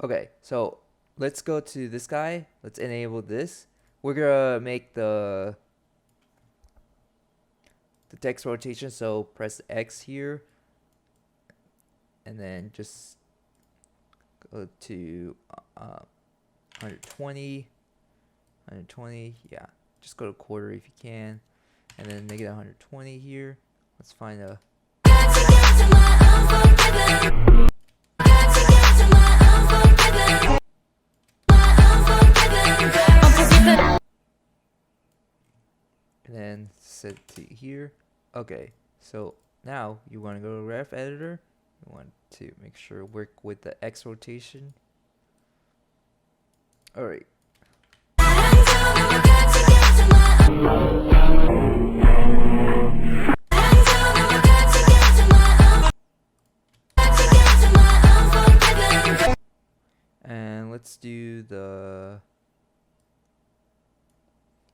okay, so let's go to this guy. Let's enable this. We're gonna make the text rotation, so press X here, and then just go to 120, yeah, just go to quarter if you can, and then make it 120 here. Let's find a and then set to here. Okay, so now you want to go to ref editor. You want to make sure work with the X rotation. All right. And let's do the,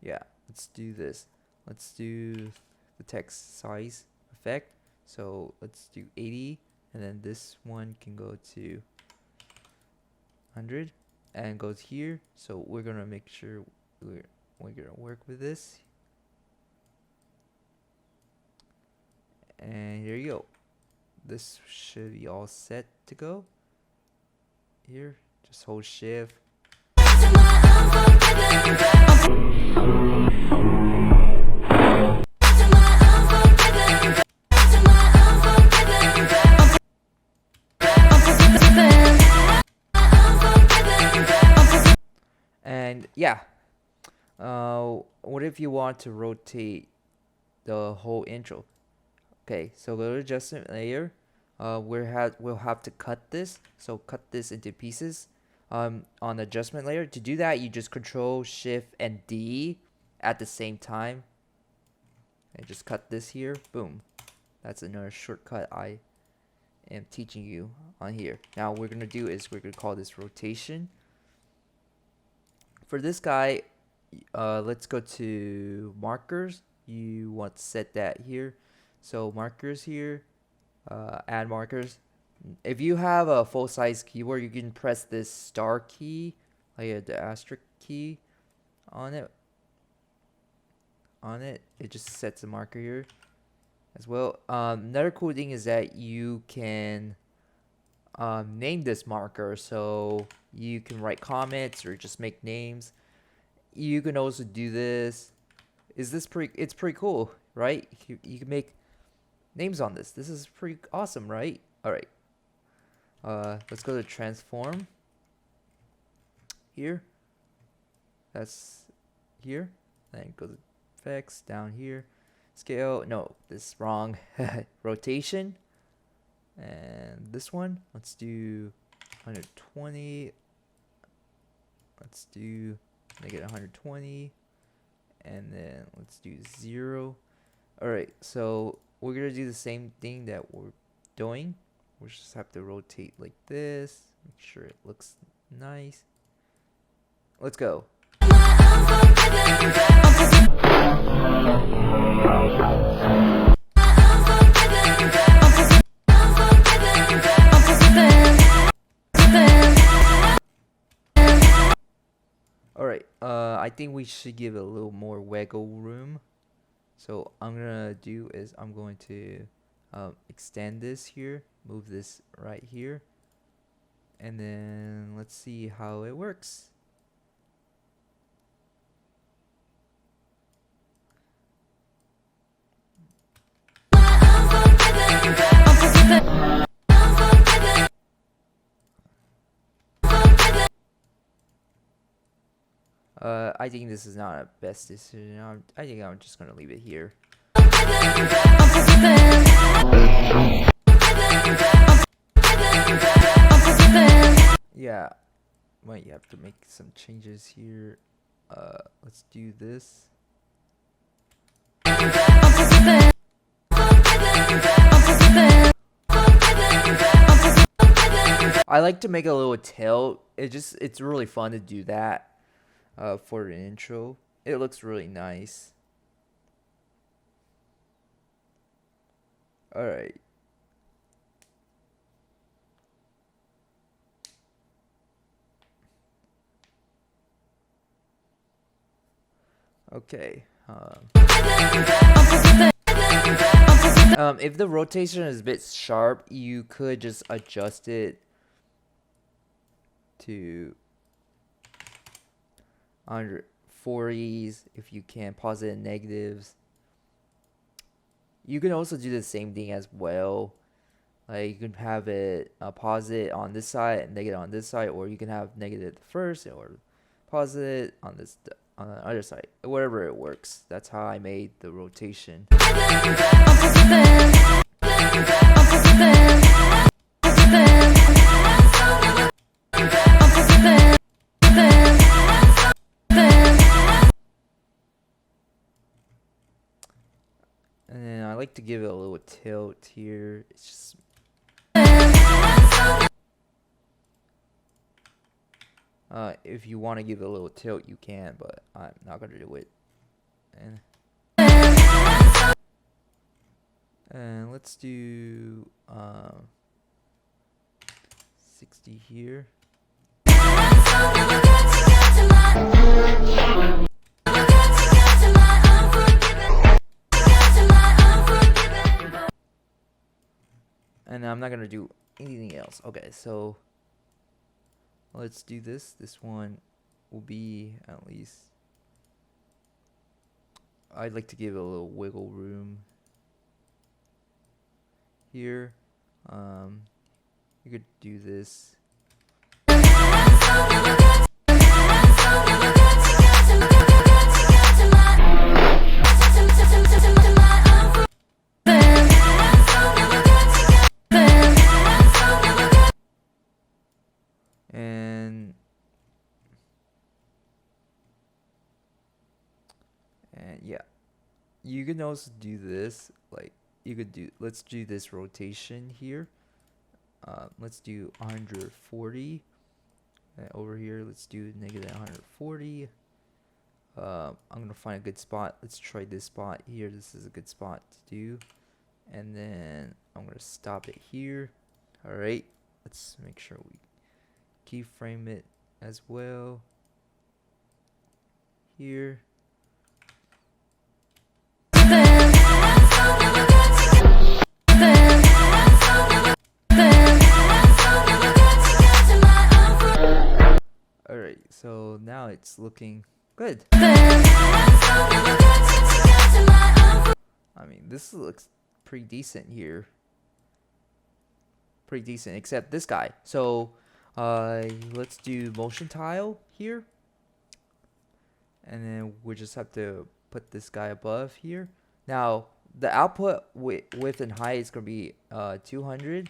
yeah, let's do this. Let's do the text size effect. So let's do 80, and then this one can go to 100 and goes here. So we're gonna make sure we're gonna work with this. And here you go. This should be all set to go. Here, just hold shift. And yeah, what if you want to rotate the whole intro? Okay, so go to adjustment layer. We'll have to cut this. So cut this into pieces. On the adjustment layer, to do that, you just Control Shift and D at the same time. And just cut this here. Boom. That's another shortcut I am teaching you on here. Now what we're gonna do is we're gonna call this rotation. For this guy, let's go to markers. You want to set that here. So markers here, add markers. If you have a full-size keyboard, you can press this star key, like the asterisk key on it. It just sets a marker here. as well. Another cool thing is that you can name this marker, so you can write comments or just make names. You can also do this. It's pretty cool, right? You can make names on this. This is pretty awesome, right? All right. Let's go to transform here. That's here. Then go to effects down here. Scale. No, this is wrong. Rotation. And this one, let's do 120. Let's do make it 120. And then let's do 0. Alright, so we're gonna do the same thing that we're doing. We just have to rotate like this, make sure it looks nice. Let's go. Alright, I think we should give it a little more wiggle room. So I'm gonna do is I'm going to extend this here, move this right here, and then let's see how it works. I think this is not a best decision. I think I'm just gonna leave it here. Yeah, might have to make some changes here. Let's do this. I like to make a little tilt. It's really fun to do that. For the intro, it looks really nice. All right. Okay. If the rotation is a bit sharp, you could just adjust it to 140s if you can, positive and negatives. You can also do the same thing as well. Like you can have it positive on this side and negative on this side, or you can have negative first or positive on the other side. Whatever it works. That's how I made the rotation. And then I like to give it a little tilt here. It's just if you want to give it a little tilt, you can, but I'm not gonna do it. And let's do 60 here. And I'm not gonna do anything else. Okay, so let's do this. This one will be at least. I'd like to give it a little wiggle room here. You could do this. And yeah, you can also do this. Like you could do. Let's do this rotation here. Let's do 140. And over here, let's do negative 140. I'm gonna find a good spot. Let's try this spot here. This is a good spot to do. And then I'm gonna stop it here. All right. Let's make sure we keyframe it as well. Here. it's looking good. I mean, this looks pretty decent here. Pretty decent, except this guy. So, let's do motion tile here. And then we just have to put this guy above here. Now, the output width and height is going to be 200.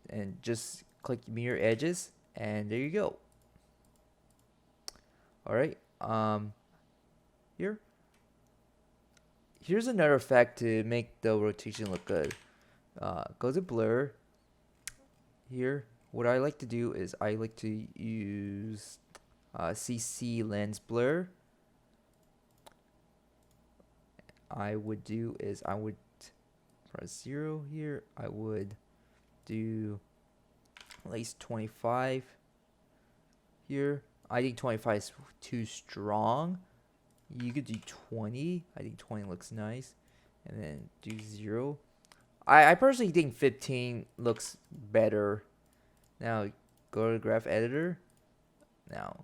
And just click mirror edges. And there you go. Alright. Here's another effect to make the rotation look good. Go to blur. Here, what I like to do is I like to use CC lens blur. I would press 0 here. I would do at least 25 here. I think 25 is too strong. You could do 20. I think 20 looks nice. And then do 0. I personally think 15 looks better. Now, go to graph editor. Now,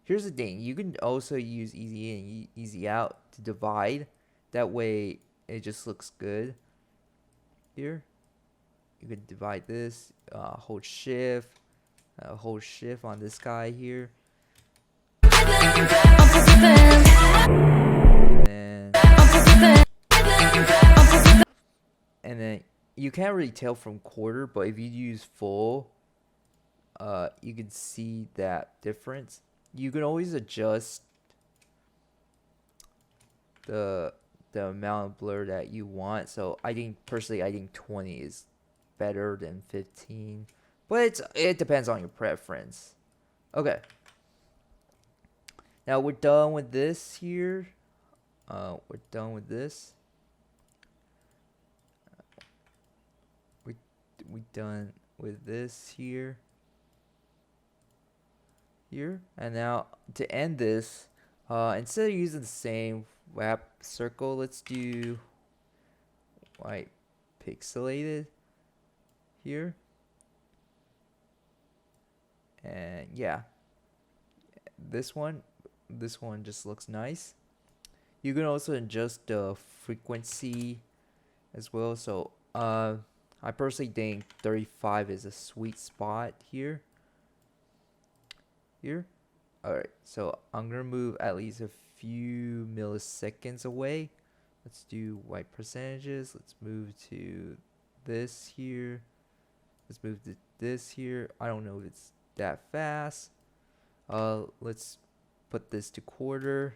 here's the thing. You can also use easy in and easy out to divide. That way, it just looks good. Here, you can divide this. Hold shift on this guy here. And then you can't really tell from quarter, but if you use full, you can see that difference. You can always adjust the amount of blur that you want. So I think 20 is better than 15, but it depends on your preference. Okay. Now we're done with this here. We're done with this. We done with this here. And now to end this, instead of using the same wrap circle, let's do white pixelated here. And yeah, this one just looks nice. You can also adjust the frequency as well. So I personally think 35 is a sweet spot here. Alright, so I'm gonna move at least a few milliseconds away. Let's do white percentages. Let's move to this here. Let's move to this here. I don't know if it's that fast. Let's put this to quarter.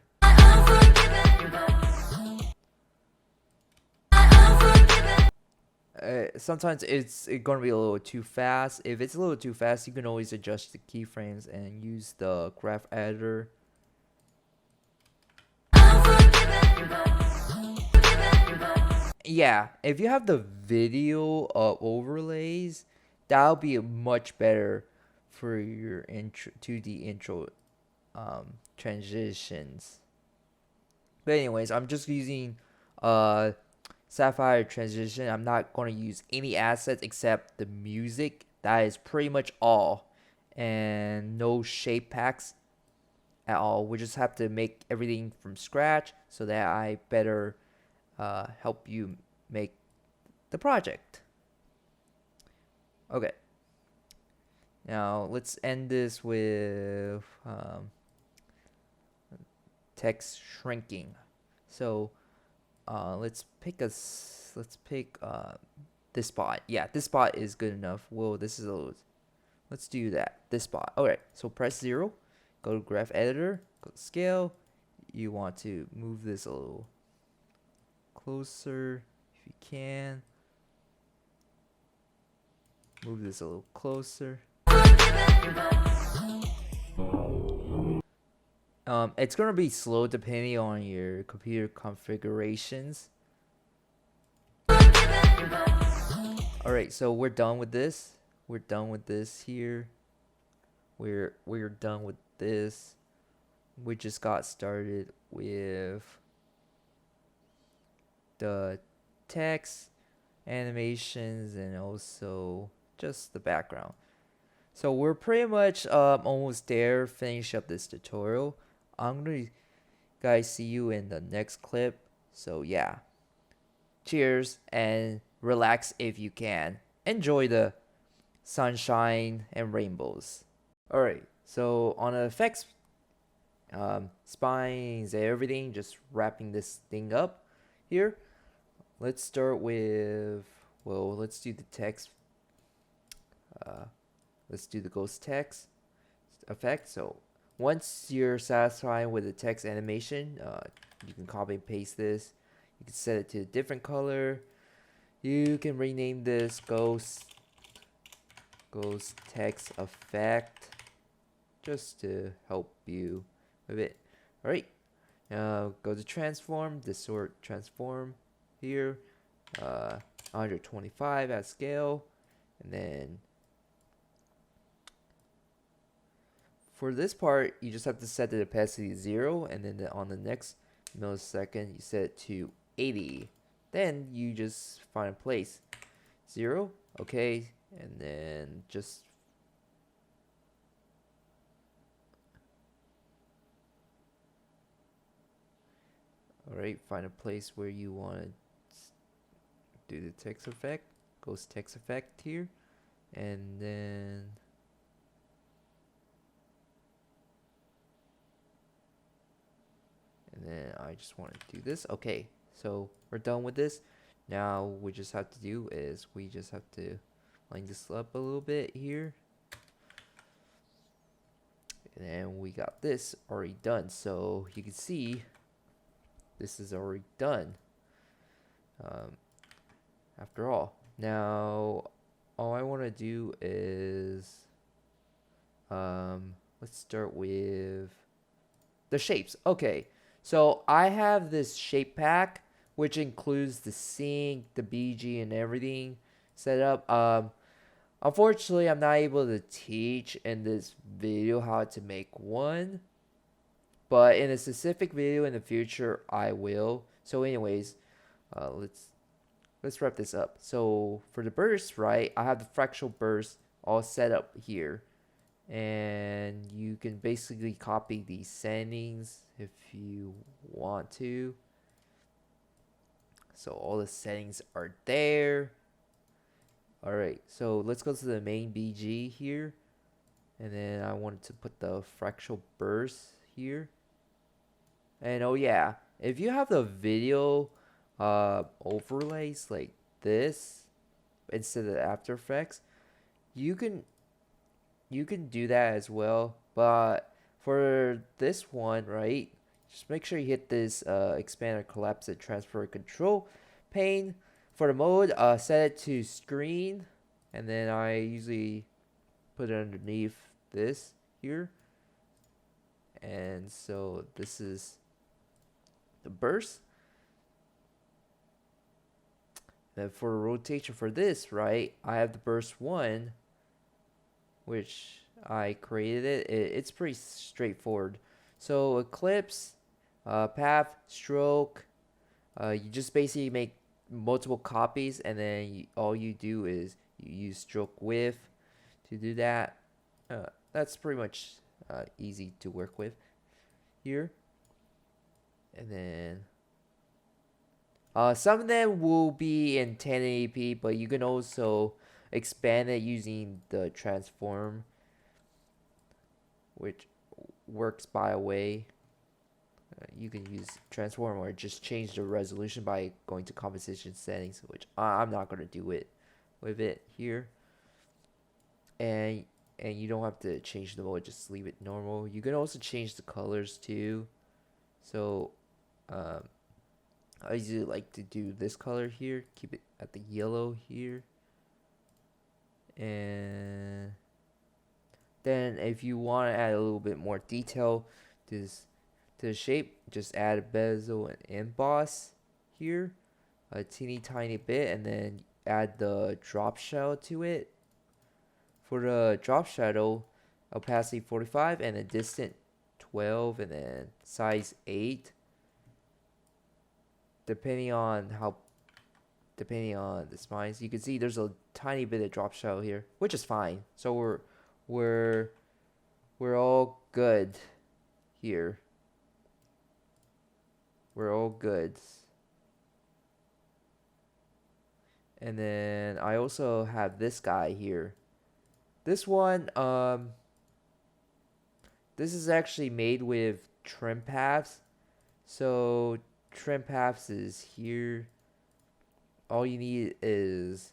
Sometimes it's gonna be a little too fast. If it's a little too fast, you can always adjust the keyframes and use the graph editor. Yeah, if you have the video overlays, that'll be much better for your intro to the intro transitions. But anyways, I'm just using Sapphire transition. I'm not going to use any assets except the music. That is pretty much all, and no shape packs at all. We just have to make everything from scratch so that I better help you make the project. Okay, now let's end this with text shrinking. So let's pick this spot. Yeah, this spot is good enough. Whoa, this is a little. Let's do that. This spot. Alright, so press 0. Go to graph editor. Go to scale. You want to move this a little closer if you can. Move this a little closer. It's gonna be slow depending on your computer configurations. Alright, so we're done with this. We're done with this here. We're done with this. We just got started with the text, animations, and also just the background. So we're pretty much almost there. Finish up this tutorial. I'm gonna guys see you in the next clip. So yeah, cheers and relax if you can. Enjoy the sunshine and rainbows. All right. So on the effects, spines, everything, just wrapping this thing up here. Let's start with, well, let's do the text. Let's do the ghost text effect. So once you're satisfied with the text animation, you can copy and paste this. You can set it to a different color. You can rename this ghost text effect just to help you with it. All right. Go to transform, distort transform here, 125 at scale, and then for this part, you just have to set the opacity to 0, and then on the next millisecond, you set it to 80. Then you just find a place. 0, okay, and then just alright, find a place where you want to do the text effect. Ghost text effect here, and then I just want to do this. Okay, so we're done with this. Now we just have to do is we just have to line this up a little bit here, and then we got this already done. So you can see this is already done. After all, now all I want to do is let's start with the shapes. Okay, so I have this shape pack which includes the sync, the BG, and everything set up. Unfortunately, I'm not able to teach in this video how to make one, but in a specific video in the future, I will. So anyways, let's wrap this up. So for the burst, right, I have the fractal burst all set up here. And you can basically copy these settings if you want to. So all the settings are there. Alright, so let's go to the main BG here. And then I wanted to put the fractal burst here. And oh yeah, if you have the video overlays like this instead of After Effects, you can do that as well. But for this one, right, just make sure you hit this expand or collapse it transfer control pane. For the mode, set it to screen, and then I usually put it underneath this here. And so this is the burst. Then for rotation for this, right, I have the burst 1, which I created it's pretty straightforward. So eclipse, path, stroke, you just basically make multiple copies, and then all you do is you use stroke width to do that. That's pretty much easy to work with here. And then some of them will be in 1080p, but you can also expand it using the transform, which works by a way. You can use transform or just change the resolution by going to composition settings, which I'm not going to do it with it here. And you don't have to change the mode, just leave it normal. You can also change the colors too. So I usually like to do this color here, keep it at the yellow here. And then if you want to add a little bit more detail to the shape, just add a bezel and emboss here, a teeny tiny bit, and then add the drop shadow to it. For the drop shadow, opacity 45 and a distant 12, and then size 8. Depending on the spines, you can see there's a tiny bit of drop shadow here, which is fine. So we're all good here. We're all good. And then I also have this guy here. This one, this is actually made with trim paths. So trim paths is here. All you need is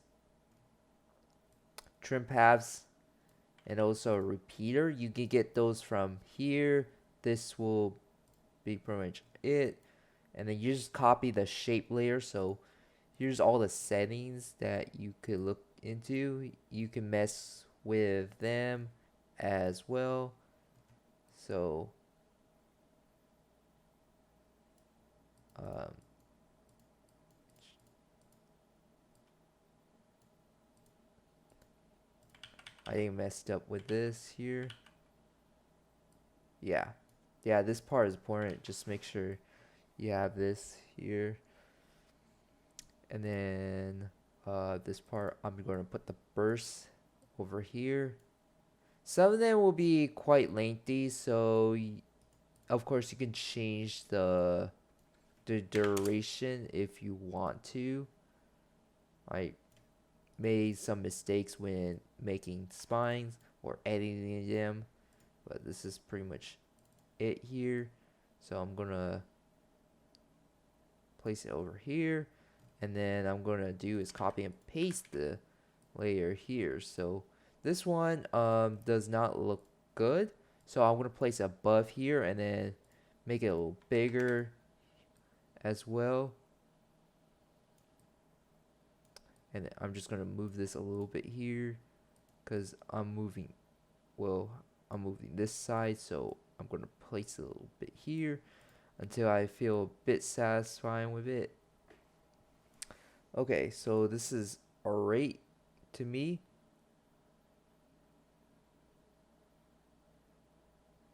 trim paths and also a repeater. You can get those from here. This will be pretty much it. And then you just copy the shape layer. So here's all the settings that you could look into. You can mess with them as well. So I messed up with this here. Yeah, this part is important. Just make sure you have this here. And then this part, I'm going to put the burst over here. Some of them will be quite lengthy, so of course you can change the duration if you want to. I made some mistakes when making spines or editing them, but this is pretty much it here. So I'm gonna place it over here, and then I'm gonna do is copy and paste the layer here. So this one does not look good, so I'm gonna place it above here and then make it a little bigger as well. And I'm just gonna move this a little bit here because I'm moving this side, so I'm gonna place it a little bit here until I feel a bit satisfying with it. Okay, so this is alright to me.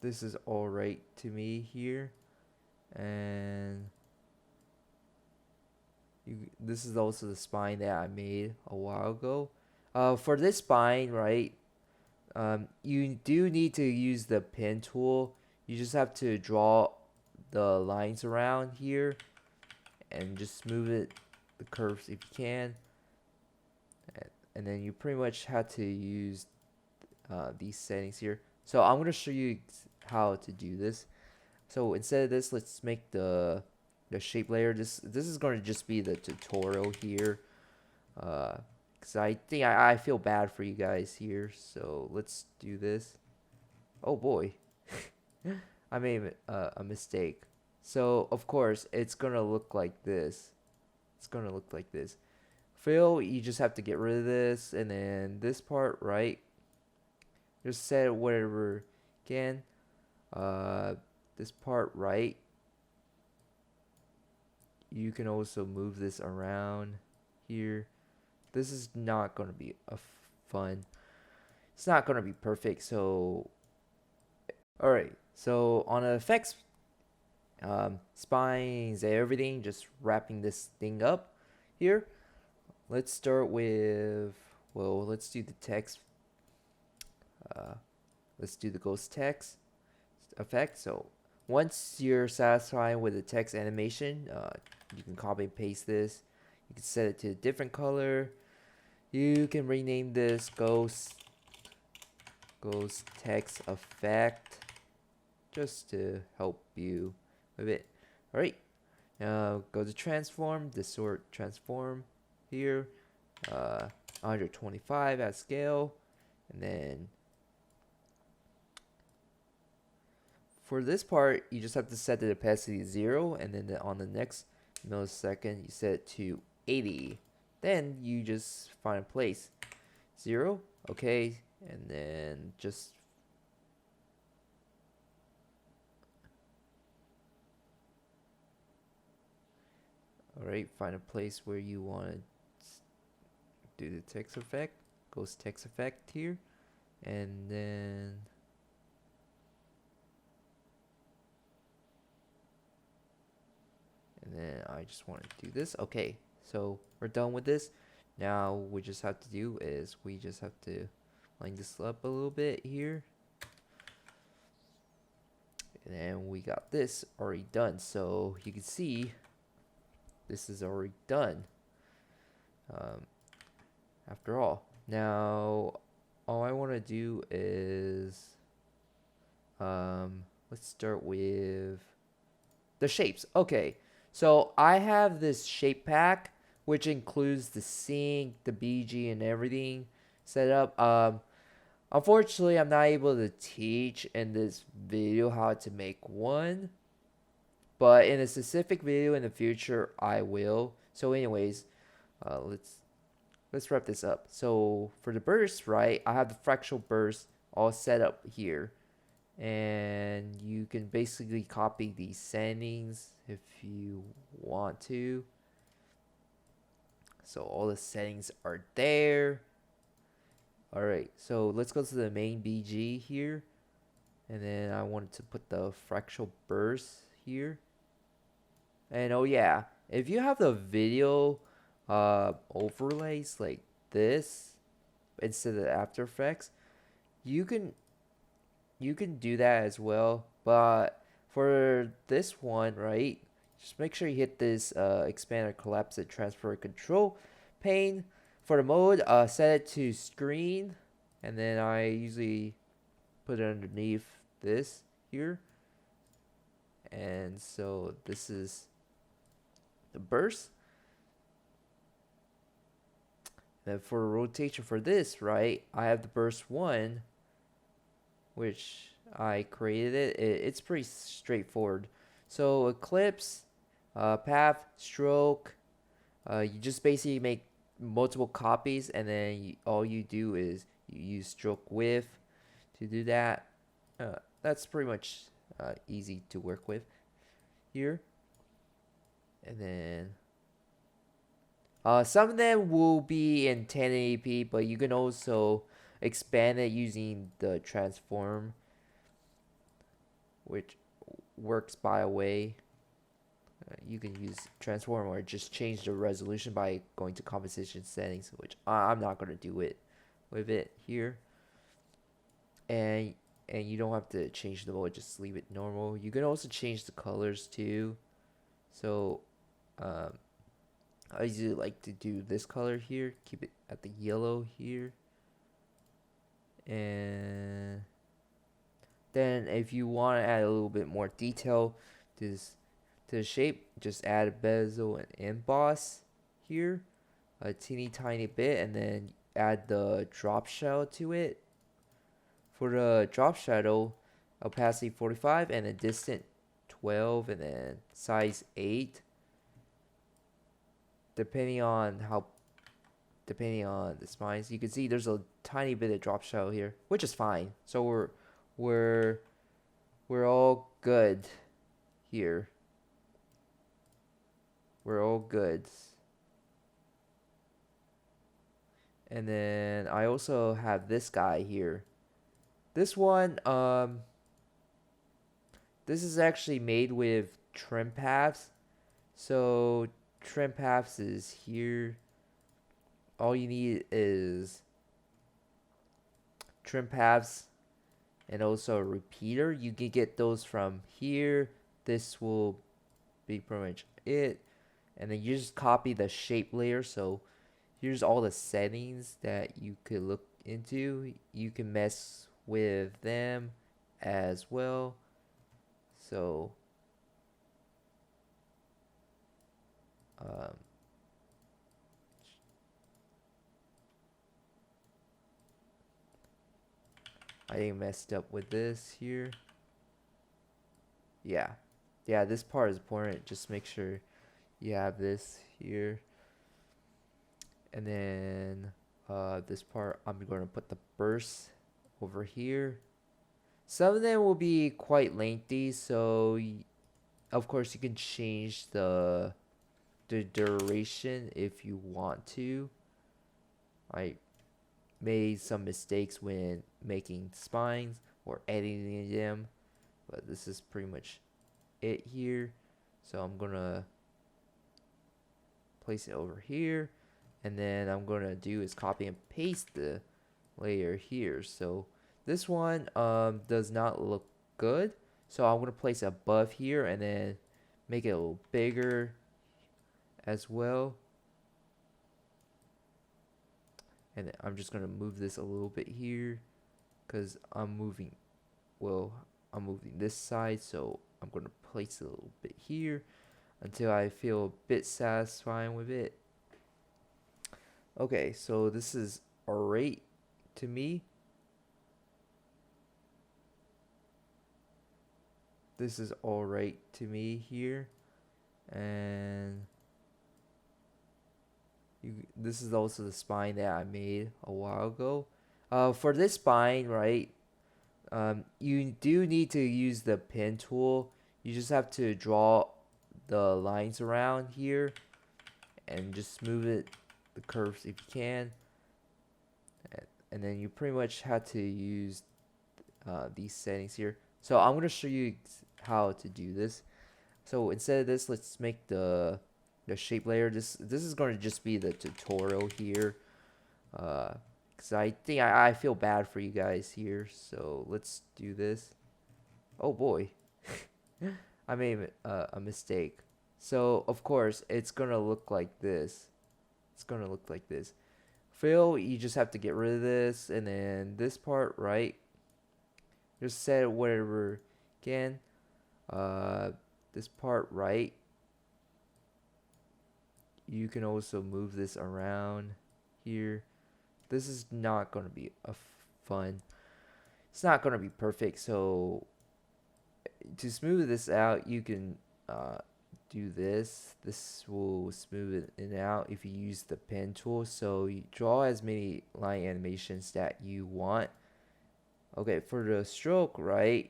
This is alright to me here. And this is also the spine that I made a while ago. For this spine, right, you do need to use the pen tool. You just have to draw the lines around here and just move it, the curves if you can. And then you pretty much have to use these settings here. So I'm going to show you how to do this. So instead of this, let's make the shape layer. This is going to just be the tutorial here, because I think I feel bad for you guys here. So let's do this. Oh boy, I made a mistake. So of course it's gonna look like this. It's gonna look like this. Fill, you just have to get rid of this, and then this part, right? Just set it whatever you can. This part, right? You can also move this around here. This is not going to be fun. It's not going to be perfect. So, alright. So, on the effects, spines, everything, just wrapping this thing up here. Let's start with, well, let's do the text. Let's do the ghost text effect. So, once you're satisfied with the text animation, you can copy and paste this. You can set it to a different color. You can rename this ghost text effect just to help you with it. Alright, now go to transform, distort transform here, 125 at scale, and then for this part, you just have to set the opacity to 0, and then on the next millisecond, you set it to 80. Then you just find a place. 0, okay, and then just alright, find a place where you want to do the text effect. Goes text effect here, and then I just want to do this. Okay, so we're done with this. Now we just have to do is we just have to, line this up a little bit here. And then we got this already done. So you can see this is already done. After all. Now, all I want to do is, let's start with the shapes. Okay, so I have this shape pack, which includes the sink, the BG, and everything set up. Unfortunately, I'm not able to teach in this video how to make one, but in a specific video in the future, I will. So anyways, let's wrap this up. So for the burst, right, I have the fractal burst all set up here. And you can basically copy these settings if you want to. So all the settings are there. Alright, so let's go to the main BG here. And then I wanted to put the fractal burst here. And oh yeah, if you have the video overlays like this instead of After Effects, you can do that as well. But for this one, right, just make sure you hit this expand or collapse it transfer control pane. For the mode, set it to screen, and then I usually put it underneath this here. And so this is the burst. Then for rotation for this, right, I have the burst 1, which I created it. It's pretty straightforward. So eclipse, path, stroke, you just basically make multiple copies, and then all you do is you use stroke width to do that. That's pretty much easy to work with here. And then some of them will be in 1080p, but you can also expand it using the transform, which works by a way. You can use transform or just change the resolution by going to composition settings, which I'm not going to do it with it here. And you don't have to change the mode, just leave it normal. You can also change the colors too. So I usually like to do this color here, keep it at the yellow here. And then if you want to add a little bit more detail to the shape, just add a bezel and emboss here a teeny tiny bit, and then add the drop shadow to it. For the drop shadow, opacity 45 and a distant 12 and then size 8, depending on the spines. You can see there's a tiny bit of drop shadow here, which is fine. So we're all good here. We're all good. And then I also have this guy here. This one, this is actually made with trim paths. So trim paths is here. All you need is trim paths and also a repeater. You can get those from here. This will be pretty much it. And then you just copy the shape layer. So here's all the settings that you could look into. You can mess with them as well. So I messed up with this here. Yeah, this part is important. Just make sure you have this here. And then this part, I'm going to put the burst over here. Some of them will be quite lengthy, so of course you can change the duration if you want to. I made some mistakes when making spines or editing them, but this is pretty much it here. So I'm gonna place it over here, and then I'm gonna do is copy and paste the layer here. So this one does not look good. So I'm gonna place a buff here and then make it a little bigger as well. And then I'm just gonna move this a little bit here because I'm moving this side, so I'm gonna place it a little bit here until I feel a bit satisfying with it. Okay, so this is alright to me. This is alright to me here. And this is also the spine that I made a while ago. For this spine, right, you do need to use the pen tool. You just have to draw the lines around here and just smooth it, the curves if you can. And then you pretty much have to use these settings here. So I'm going to show you how to do this. So instead of this, let's make the shape layer. This is going to just be the tutorial here. Because I think I feel bad for you guys here. So let's do this. Oh boy. I made a mistake. So of course it's going to look like this. It's going to look like this. Fill, you just have to get rid of this. And then this part, right? Just set it whatever again. This part, right? You can also move this around here. This is not going to be fun. It's not going to be perfect. So to smooth this out, you can do this. This will smooth it out if you use the pen tool. So you draw as many line animations that you want. Okay, for the stroke, right?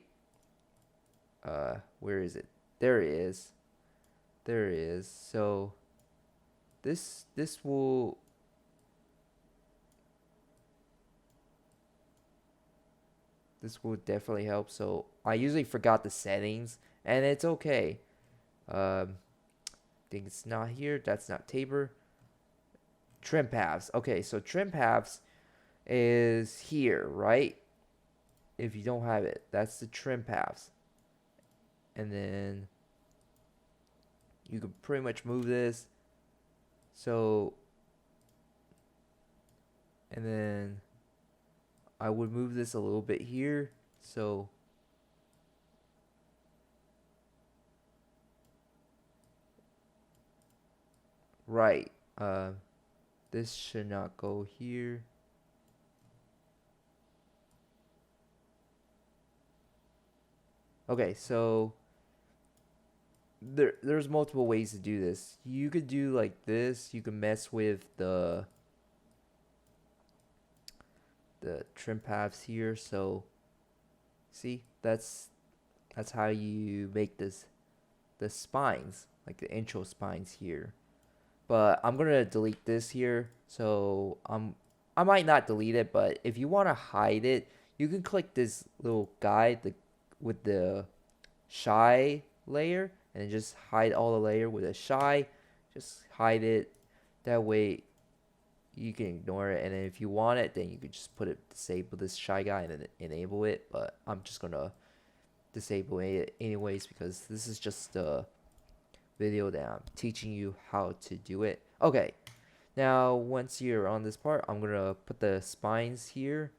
Where is it? There it is. There it is. So this will definitely help. So I usually forgot the settings, and it's okay. I think it's not here. That's not taper. Trim paths. Okay, so trim paths is here, right? If you don't have it, that's the trim paths. And then you can pretty much move this. So, and then I would move this a little bit here. So, right. This should not go here. Okay, so there's multiple ways to do this. You could do like this. You can mess with the trim paths here. So see, that's how you make the spines, like the intro spines here. But I'm gonna delete this here. So I might not delete it, but if you want to hide it, you can click this little guide with the shy layer and just hide all the layer with a shy. Just hide it. That way you can ignore it. And then if you want it, then you can just disable this shy guy and then enable it. But I'm just gonna disable it anyways because this is just a video that I'm teaching you how to do it. Okay, now once you're on this part, I'm gonna put the spines here.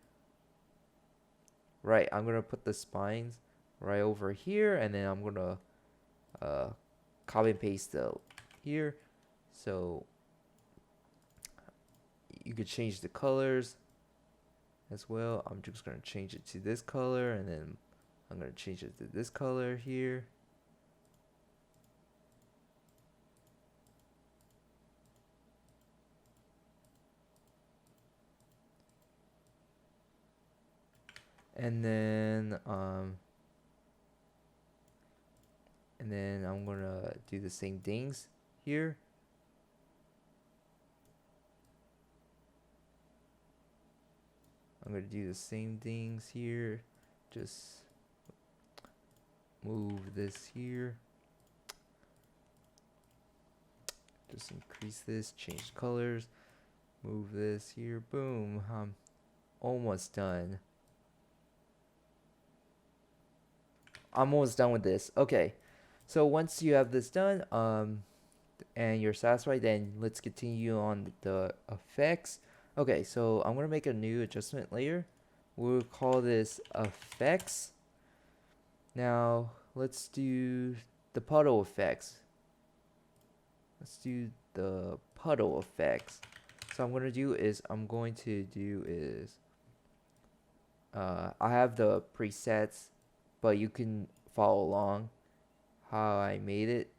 Right, I'm gonna put the spines right over here, and then I'm gonna copy and paste here. So you could change the colors as well. I'm just gonna change it to this color, and then I'm gonna change it to this color here. And then I'm gonna do the same things here. I'm gonna do the same things here. Just move this here. Just increase this, change colors, move this here, boom. almost done. I'm almost done with this. Okay, so once you have this done, and you're satisfied, then let's continue on the effects. Okay, so I'm gonna make a new adjustment layer. We'll call this effects. Now let's do the puddle effects. Let's do the puddle effects. So I'm going to do is I have the presets, but you can follow along how I made it.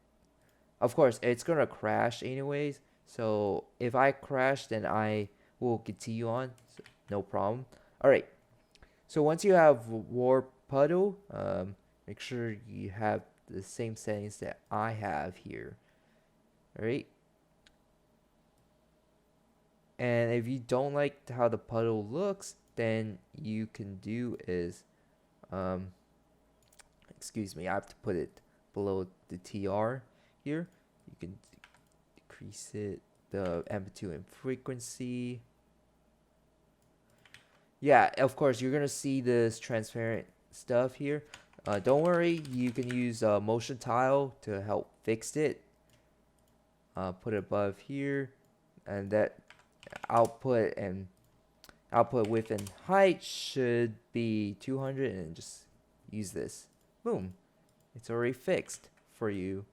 Of course, it's gonna crash anyways. So if I crash, then I will continue on. So no problem. All right. So once you have warp puddle, make sure you have the same settings that I have here. All right. And if you don't like how the puddle looks, then you can do is, excuse me, I have to put it below the TR here. You can decrease it, the amplitude and frequency. Yeah, of course, you're gonna see this transparent stuff here. Don't worry, you can use motion tile to help fix it. Put it above here, and that output width and height should be 200, and just use this. Boom, it's already fixed for you.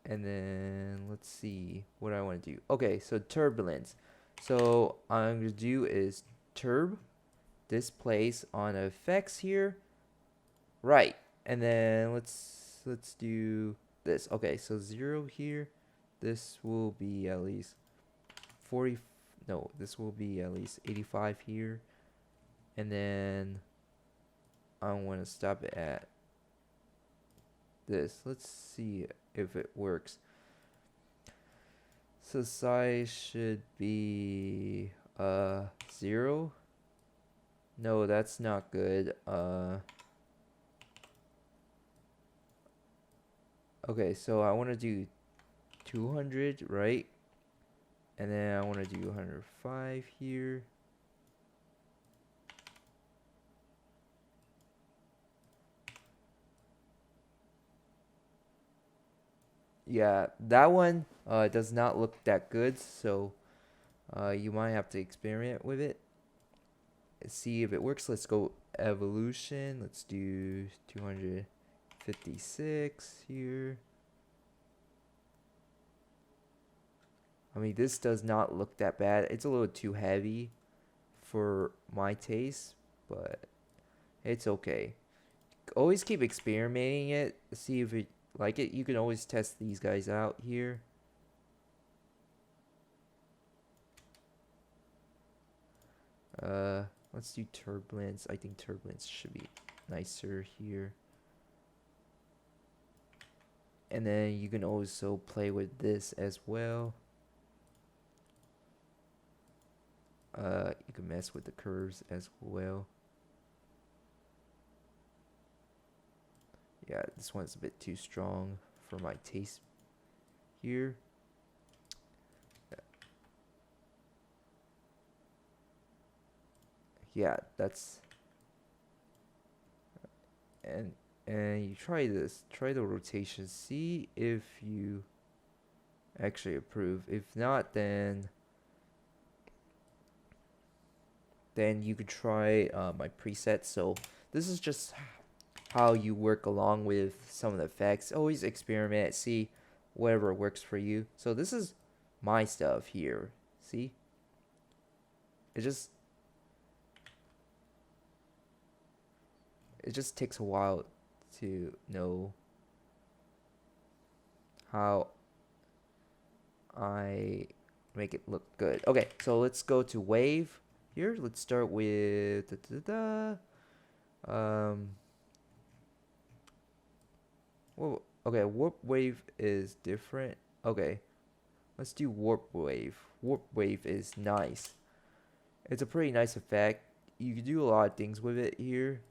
And then let's see what I want to do. Okay, so turbulence. So I'm gonna do is turb this place on effects here, right? And then let's do this. Okay, so 0 here. This will be at least 40. No, this will be at least 85 here. And then I want to stop it at this. Let's see if it works. So size should be 0. No, that's not good. Okay, so I want to do 200, right? And then I want to do 105 here. Yeah, that one does not look that good, so you might have to experiment with it. See if it works. Let's go evolution. Let's do 256 here. I mean, this does not look that bad. It's a little too heavy for my taste, but it's okay. Always keep experimenting it. See if it like it. You can always test these guys out here. Let's do turbulence. I think turbulence should be nicer here. And then you can also play with this as well. You can mess with the curves as well. Yeah, this one's a bit too strong for my taste here. Yeah, that's and you try this. Try the rotation. See if you actually approve. If not, then you could try my presets. So this is just how you work along with some of the effects. Always experiment, see whatever works for you. So this is my stuff here. See, it just takes a while to know how I make it look good. Okay, so let's go to wave here. Let's start with well, okay, warp wave is different. Okay, let's do warp wave. Warp wave is nice. It's a pretty nice effect. You can do a lot of things with it here.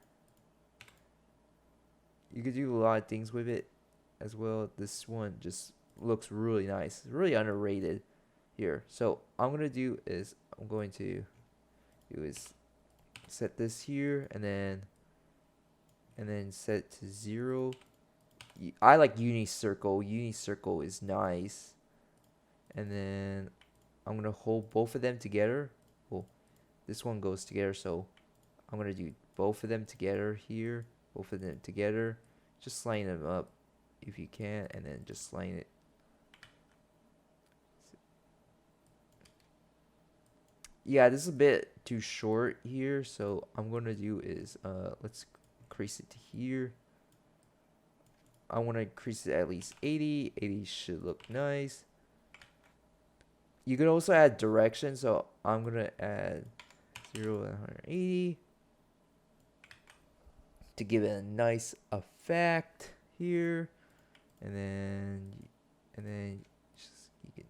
You could do a lot of things with it as well. This one just looks really nice. It's really underrated. here. So I'm gonna do is I'm going to do is set this here and then set it to 0. I like unicircle. Unicircle is nice. And then I'm gonna hold both of them together. Well, this one goes together, so I'm gonna do both of them together here. Both of them together. Just line them up if you can, and then just line it. Yeah, this is a bit too short here, so I'm gonna do is let's increase it to here. I want to increase it at least 80. 80 should look nice. You can also add direction, so I'm gonna add 0 and 180 to give it a nice effect here, and then just you can.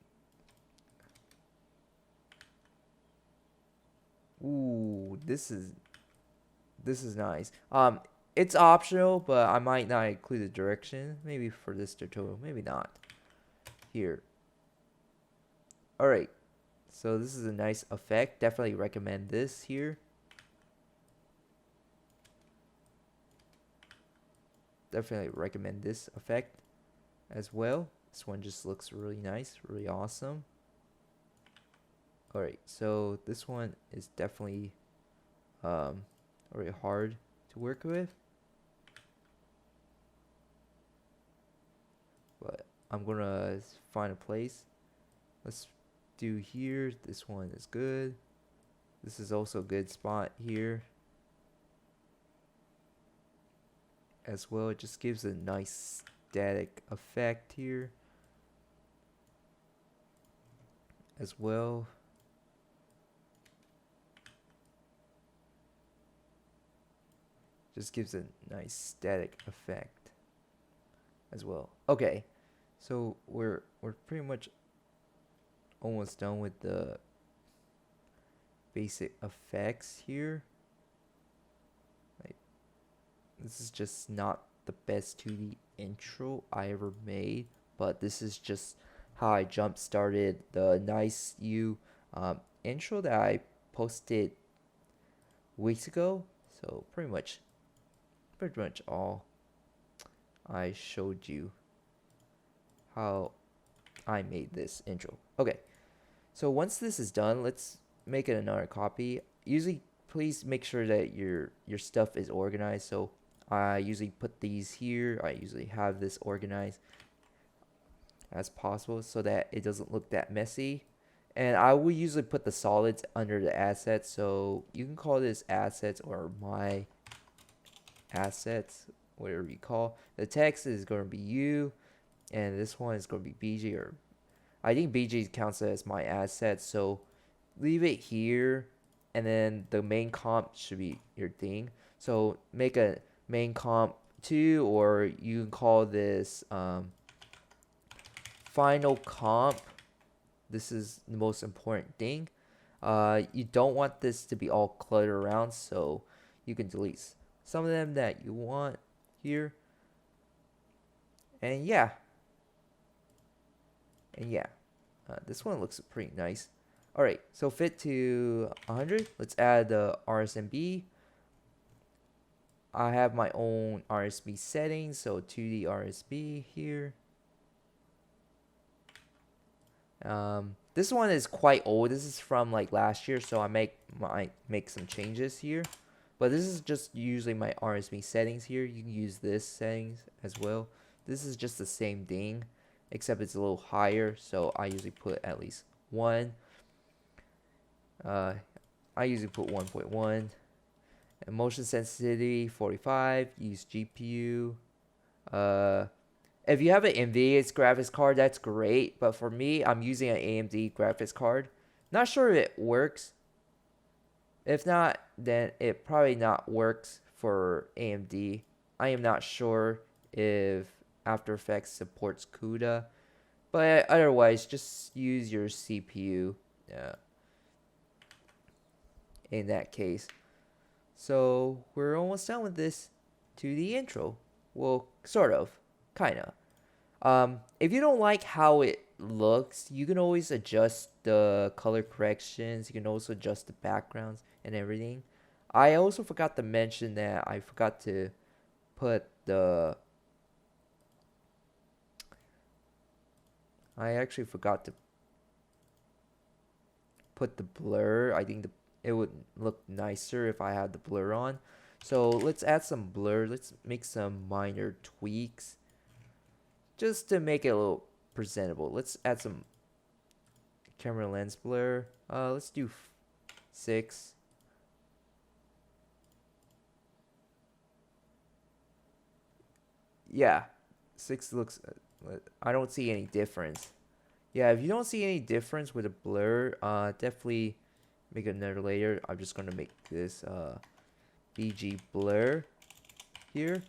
Ooh, this is nice. It's optional, but I might not include the direction. Maybe for this tutorial, maybe not. Here. Alright. So this is a nice effect. Definitely recommend this here. Definitely recommend this effect as well. This one just looks really nice, really awesome. Alright, so this one is definitely really hard to work with. But I'm gonna find a place. Let's do here. This one is good. This is also a good spot here as well. It just gives a nice static effect here as well. Just gives a nice static effect as well. Okay, so we're pretty much almost done with the basic effects here. Like, this is just not the best 2D intro I ever made, but this is just how I jump started the NiceYu intro that I posted weeks ago. So pretty much all I showed you how I made this intro. Okay, so once this is done, let's make it another copy. Usually, please make sure that your stuff is organized. So I usually put these here. I usually have this organized as possible so that it doesn't look that messy. And I will usually put the solids under the assets. So you can call this assets or my assets, whatever you call. The text is going to be you, and this one is going to be BG, or I think BG counts as my asset, so leave it here, and then the main comp should be your thing. So make a main comp 2, or you can call this final comp. This is the most important thing. You don't want this to be all cluttered around, so you can delete some of them that you want here. And yeah. This one looks pretty nice. Alright, so fit to 100. Let's add the RSMB. I have my own RSB settings, so 2D RSB here. This one is quite old. This is from like last year, so I might make some changes here. But this is just usually my RSB settings here. You can use this settings as well. This is just the same thing, except it's a little higher, so I usually put at least 1. I usually put 1.1. And motion sensitivity 45. Use GPU. If you have an NVIDIA graphics card, that's great. But for me, I'm using an AMD graphics card. Not sure if it works. If not, then it probably not works for AMD. I am not sure if After Effects supports CUDA. But otherwise, just use your CPU in that case. So we're almost done with this 2D intro. Well, sort of. Kinda. If you don't like how it looks, you can always adjust the color corrections. You can also adjust the backgrounds and everything. I also forgot to mention that I forgot to put the... I actually forgot to put the blur. I think it would look nicer if I had the blur on. So let's add some blur. Let's make some minor tweaks just to make it a little presentable. Let's add some camera lens blur. Let's do 6. Yeah, 6 looks... I don't see any difference. Yeah, if you don't see any difference with the blur, definitely make another layer. I'm just gonna make this BG blur here.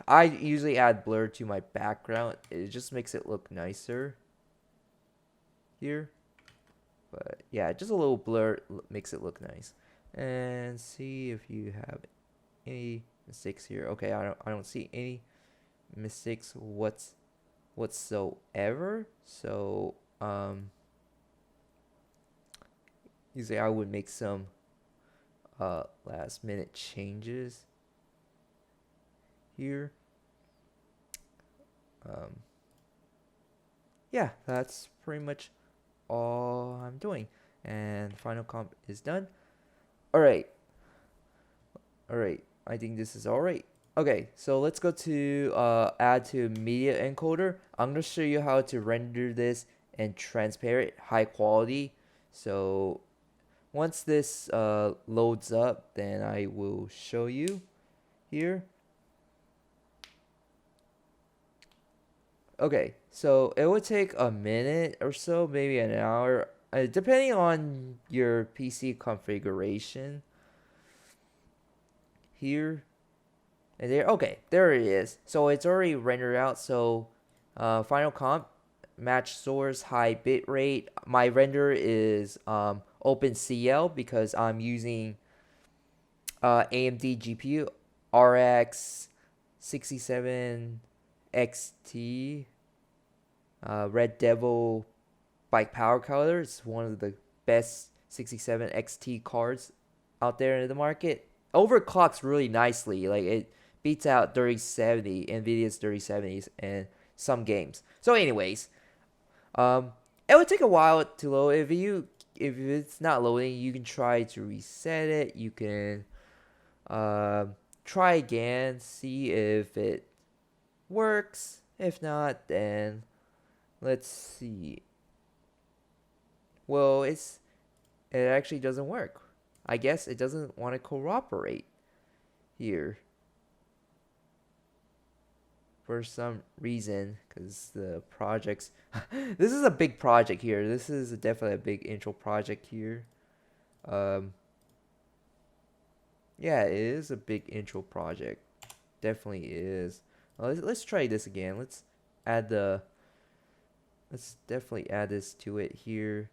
I usually add blur to my background. It just makes it look nicer here. But yeah, just a little blur makes it look nice. And see if you have any mistakes here. Okay, I don't see any mistakes whatsoever. So usually I would make some last minute changes here. Yeah, that's pretty much all I'm doing, and final comp is done. All right, I think this is all right. Okay, so let's go to add to media encoder. I'm gonna show you how to render this in transparent high quality. So once this loads up, then I will show you here. Okay, so it would take a minute or so, maybe an hour, depending on your PC configuration here. And there, okay, there it is. So it's already rendered out. So final comp, match source, high bit rate. My render is OpenCL because I'm using AMD GPU RX 67 XT Red Devil by PowerColor. It's one of the best 67 XT cards out there in the market. Overclocks really nicely. Like it beats out 3070, Nvidia's 3070s and some games. So anyways, it would take a while to load. If it's not loading, you can try to reset it. You can try again, see if it works. If not, then let's see. Well, it actually doesn't work. I guess it doesn't want to cooperate here for some reason, because the projects this is a big project here. This is definitely a big intro project here. Yeah, it is a big intro project. Definitely is. Let's try this again. Let's definitely add this to it here.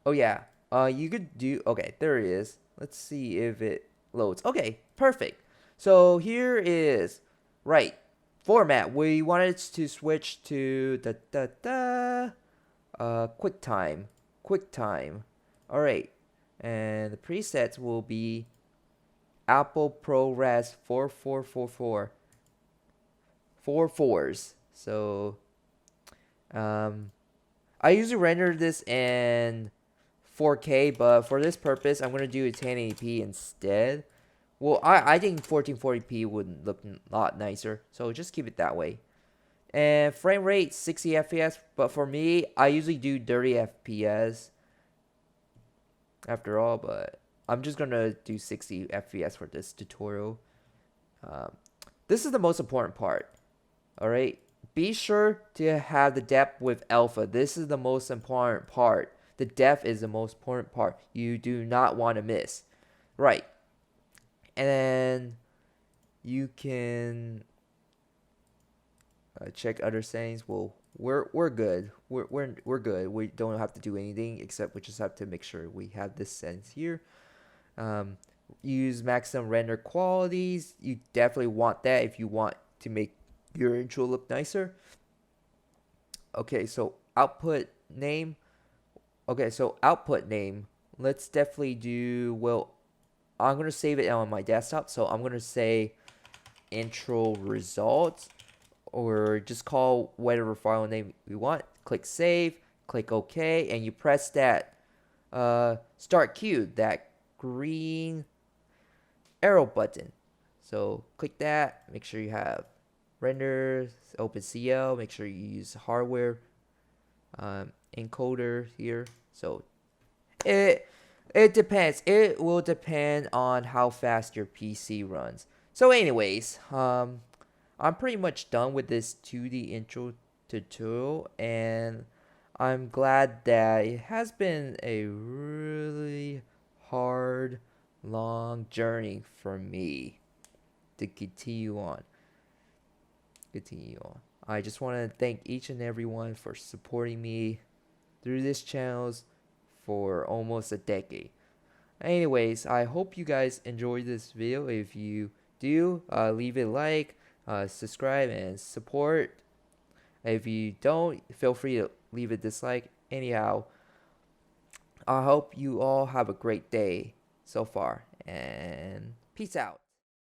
Oh yeah. You could do... Okay, there it is. Let's see if it loads. Okay, perfect. So here is... Right. Format. We wanted to switch to QuickTime. QuickTime. Alright. And the presets will be Apple ProRes 4444. 4 4s. So I usually render this in 4K, but for this purpose, I'm gonna do a 1080p instead. Well, I think 1440p would look a lot nicer, so just keep it that way. And frame rate 60 FPS, but for me, I usually do 30 FPS after all, but I'm just gonna do 60 FPS for this tutorial. This is the most important part. All right, be sure to have the depth with alpha. This is the most important part. The depth is the most important part. You do not want to miss. Right. And then you can check other settings. Well, we're good. We're good. We don't have to do anything except we just have to make sure we have this settings here. use maximum render qualities. You definitely want that if you want to make your intro look nicer. Okay, so output name. Okay, so output name. Let's definitely do, well, I'm going to save it on my desktop. So I'm going to say intro results, or just call whatever file name we want. Click save, click OK, and you press that start queue, that green arrow button. So click that, make sure you have render, OpenCL, make sure you use hardware encoder here. So it depends. It will depend on how fast your PC runs. So anyways, I'm pretty much done with this 2D intro tutorial, and I'm glad that it has been a really hard, long journey for me to continue on. I just want to thank each and everyone for supporting me through this channels for almost a decade. Anyways, I hope you guys enjoyed this video. If you do, leave a like, subscribe, and support. If you don't, feel free to leave a dislike. Anyhow, I hope you all have a great day so far, and peace out.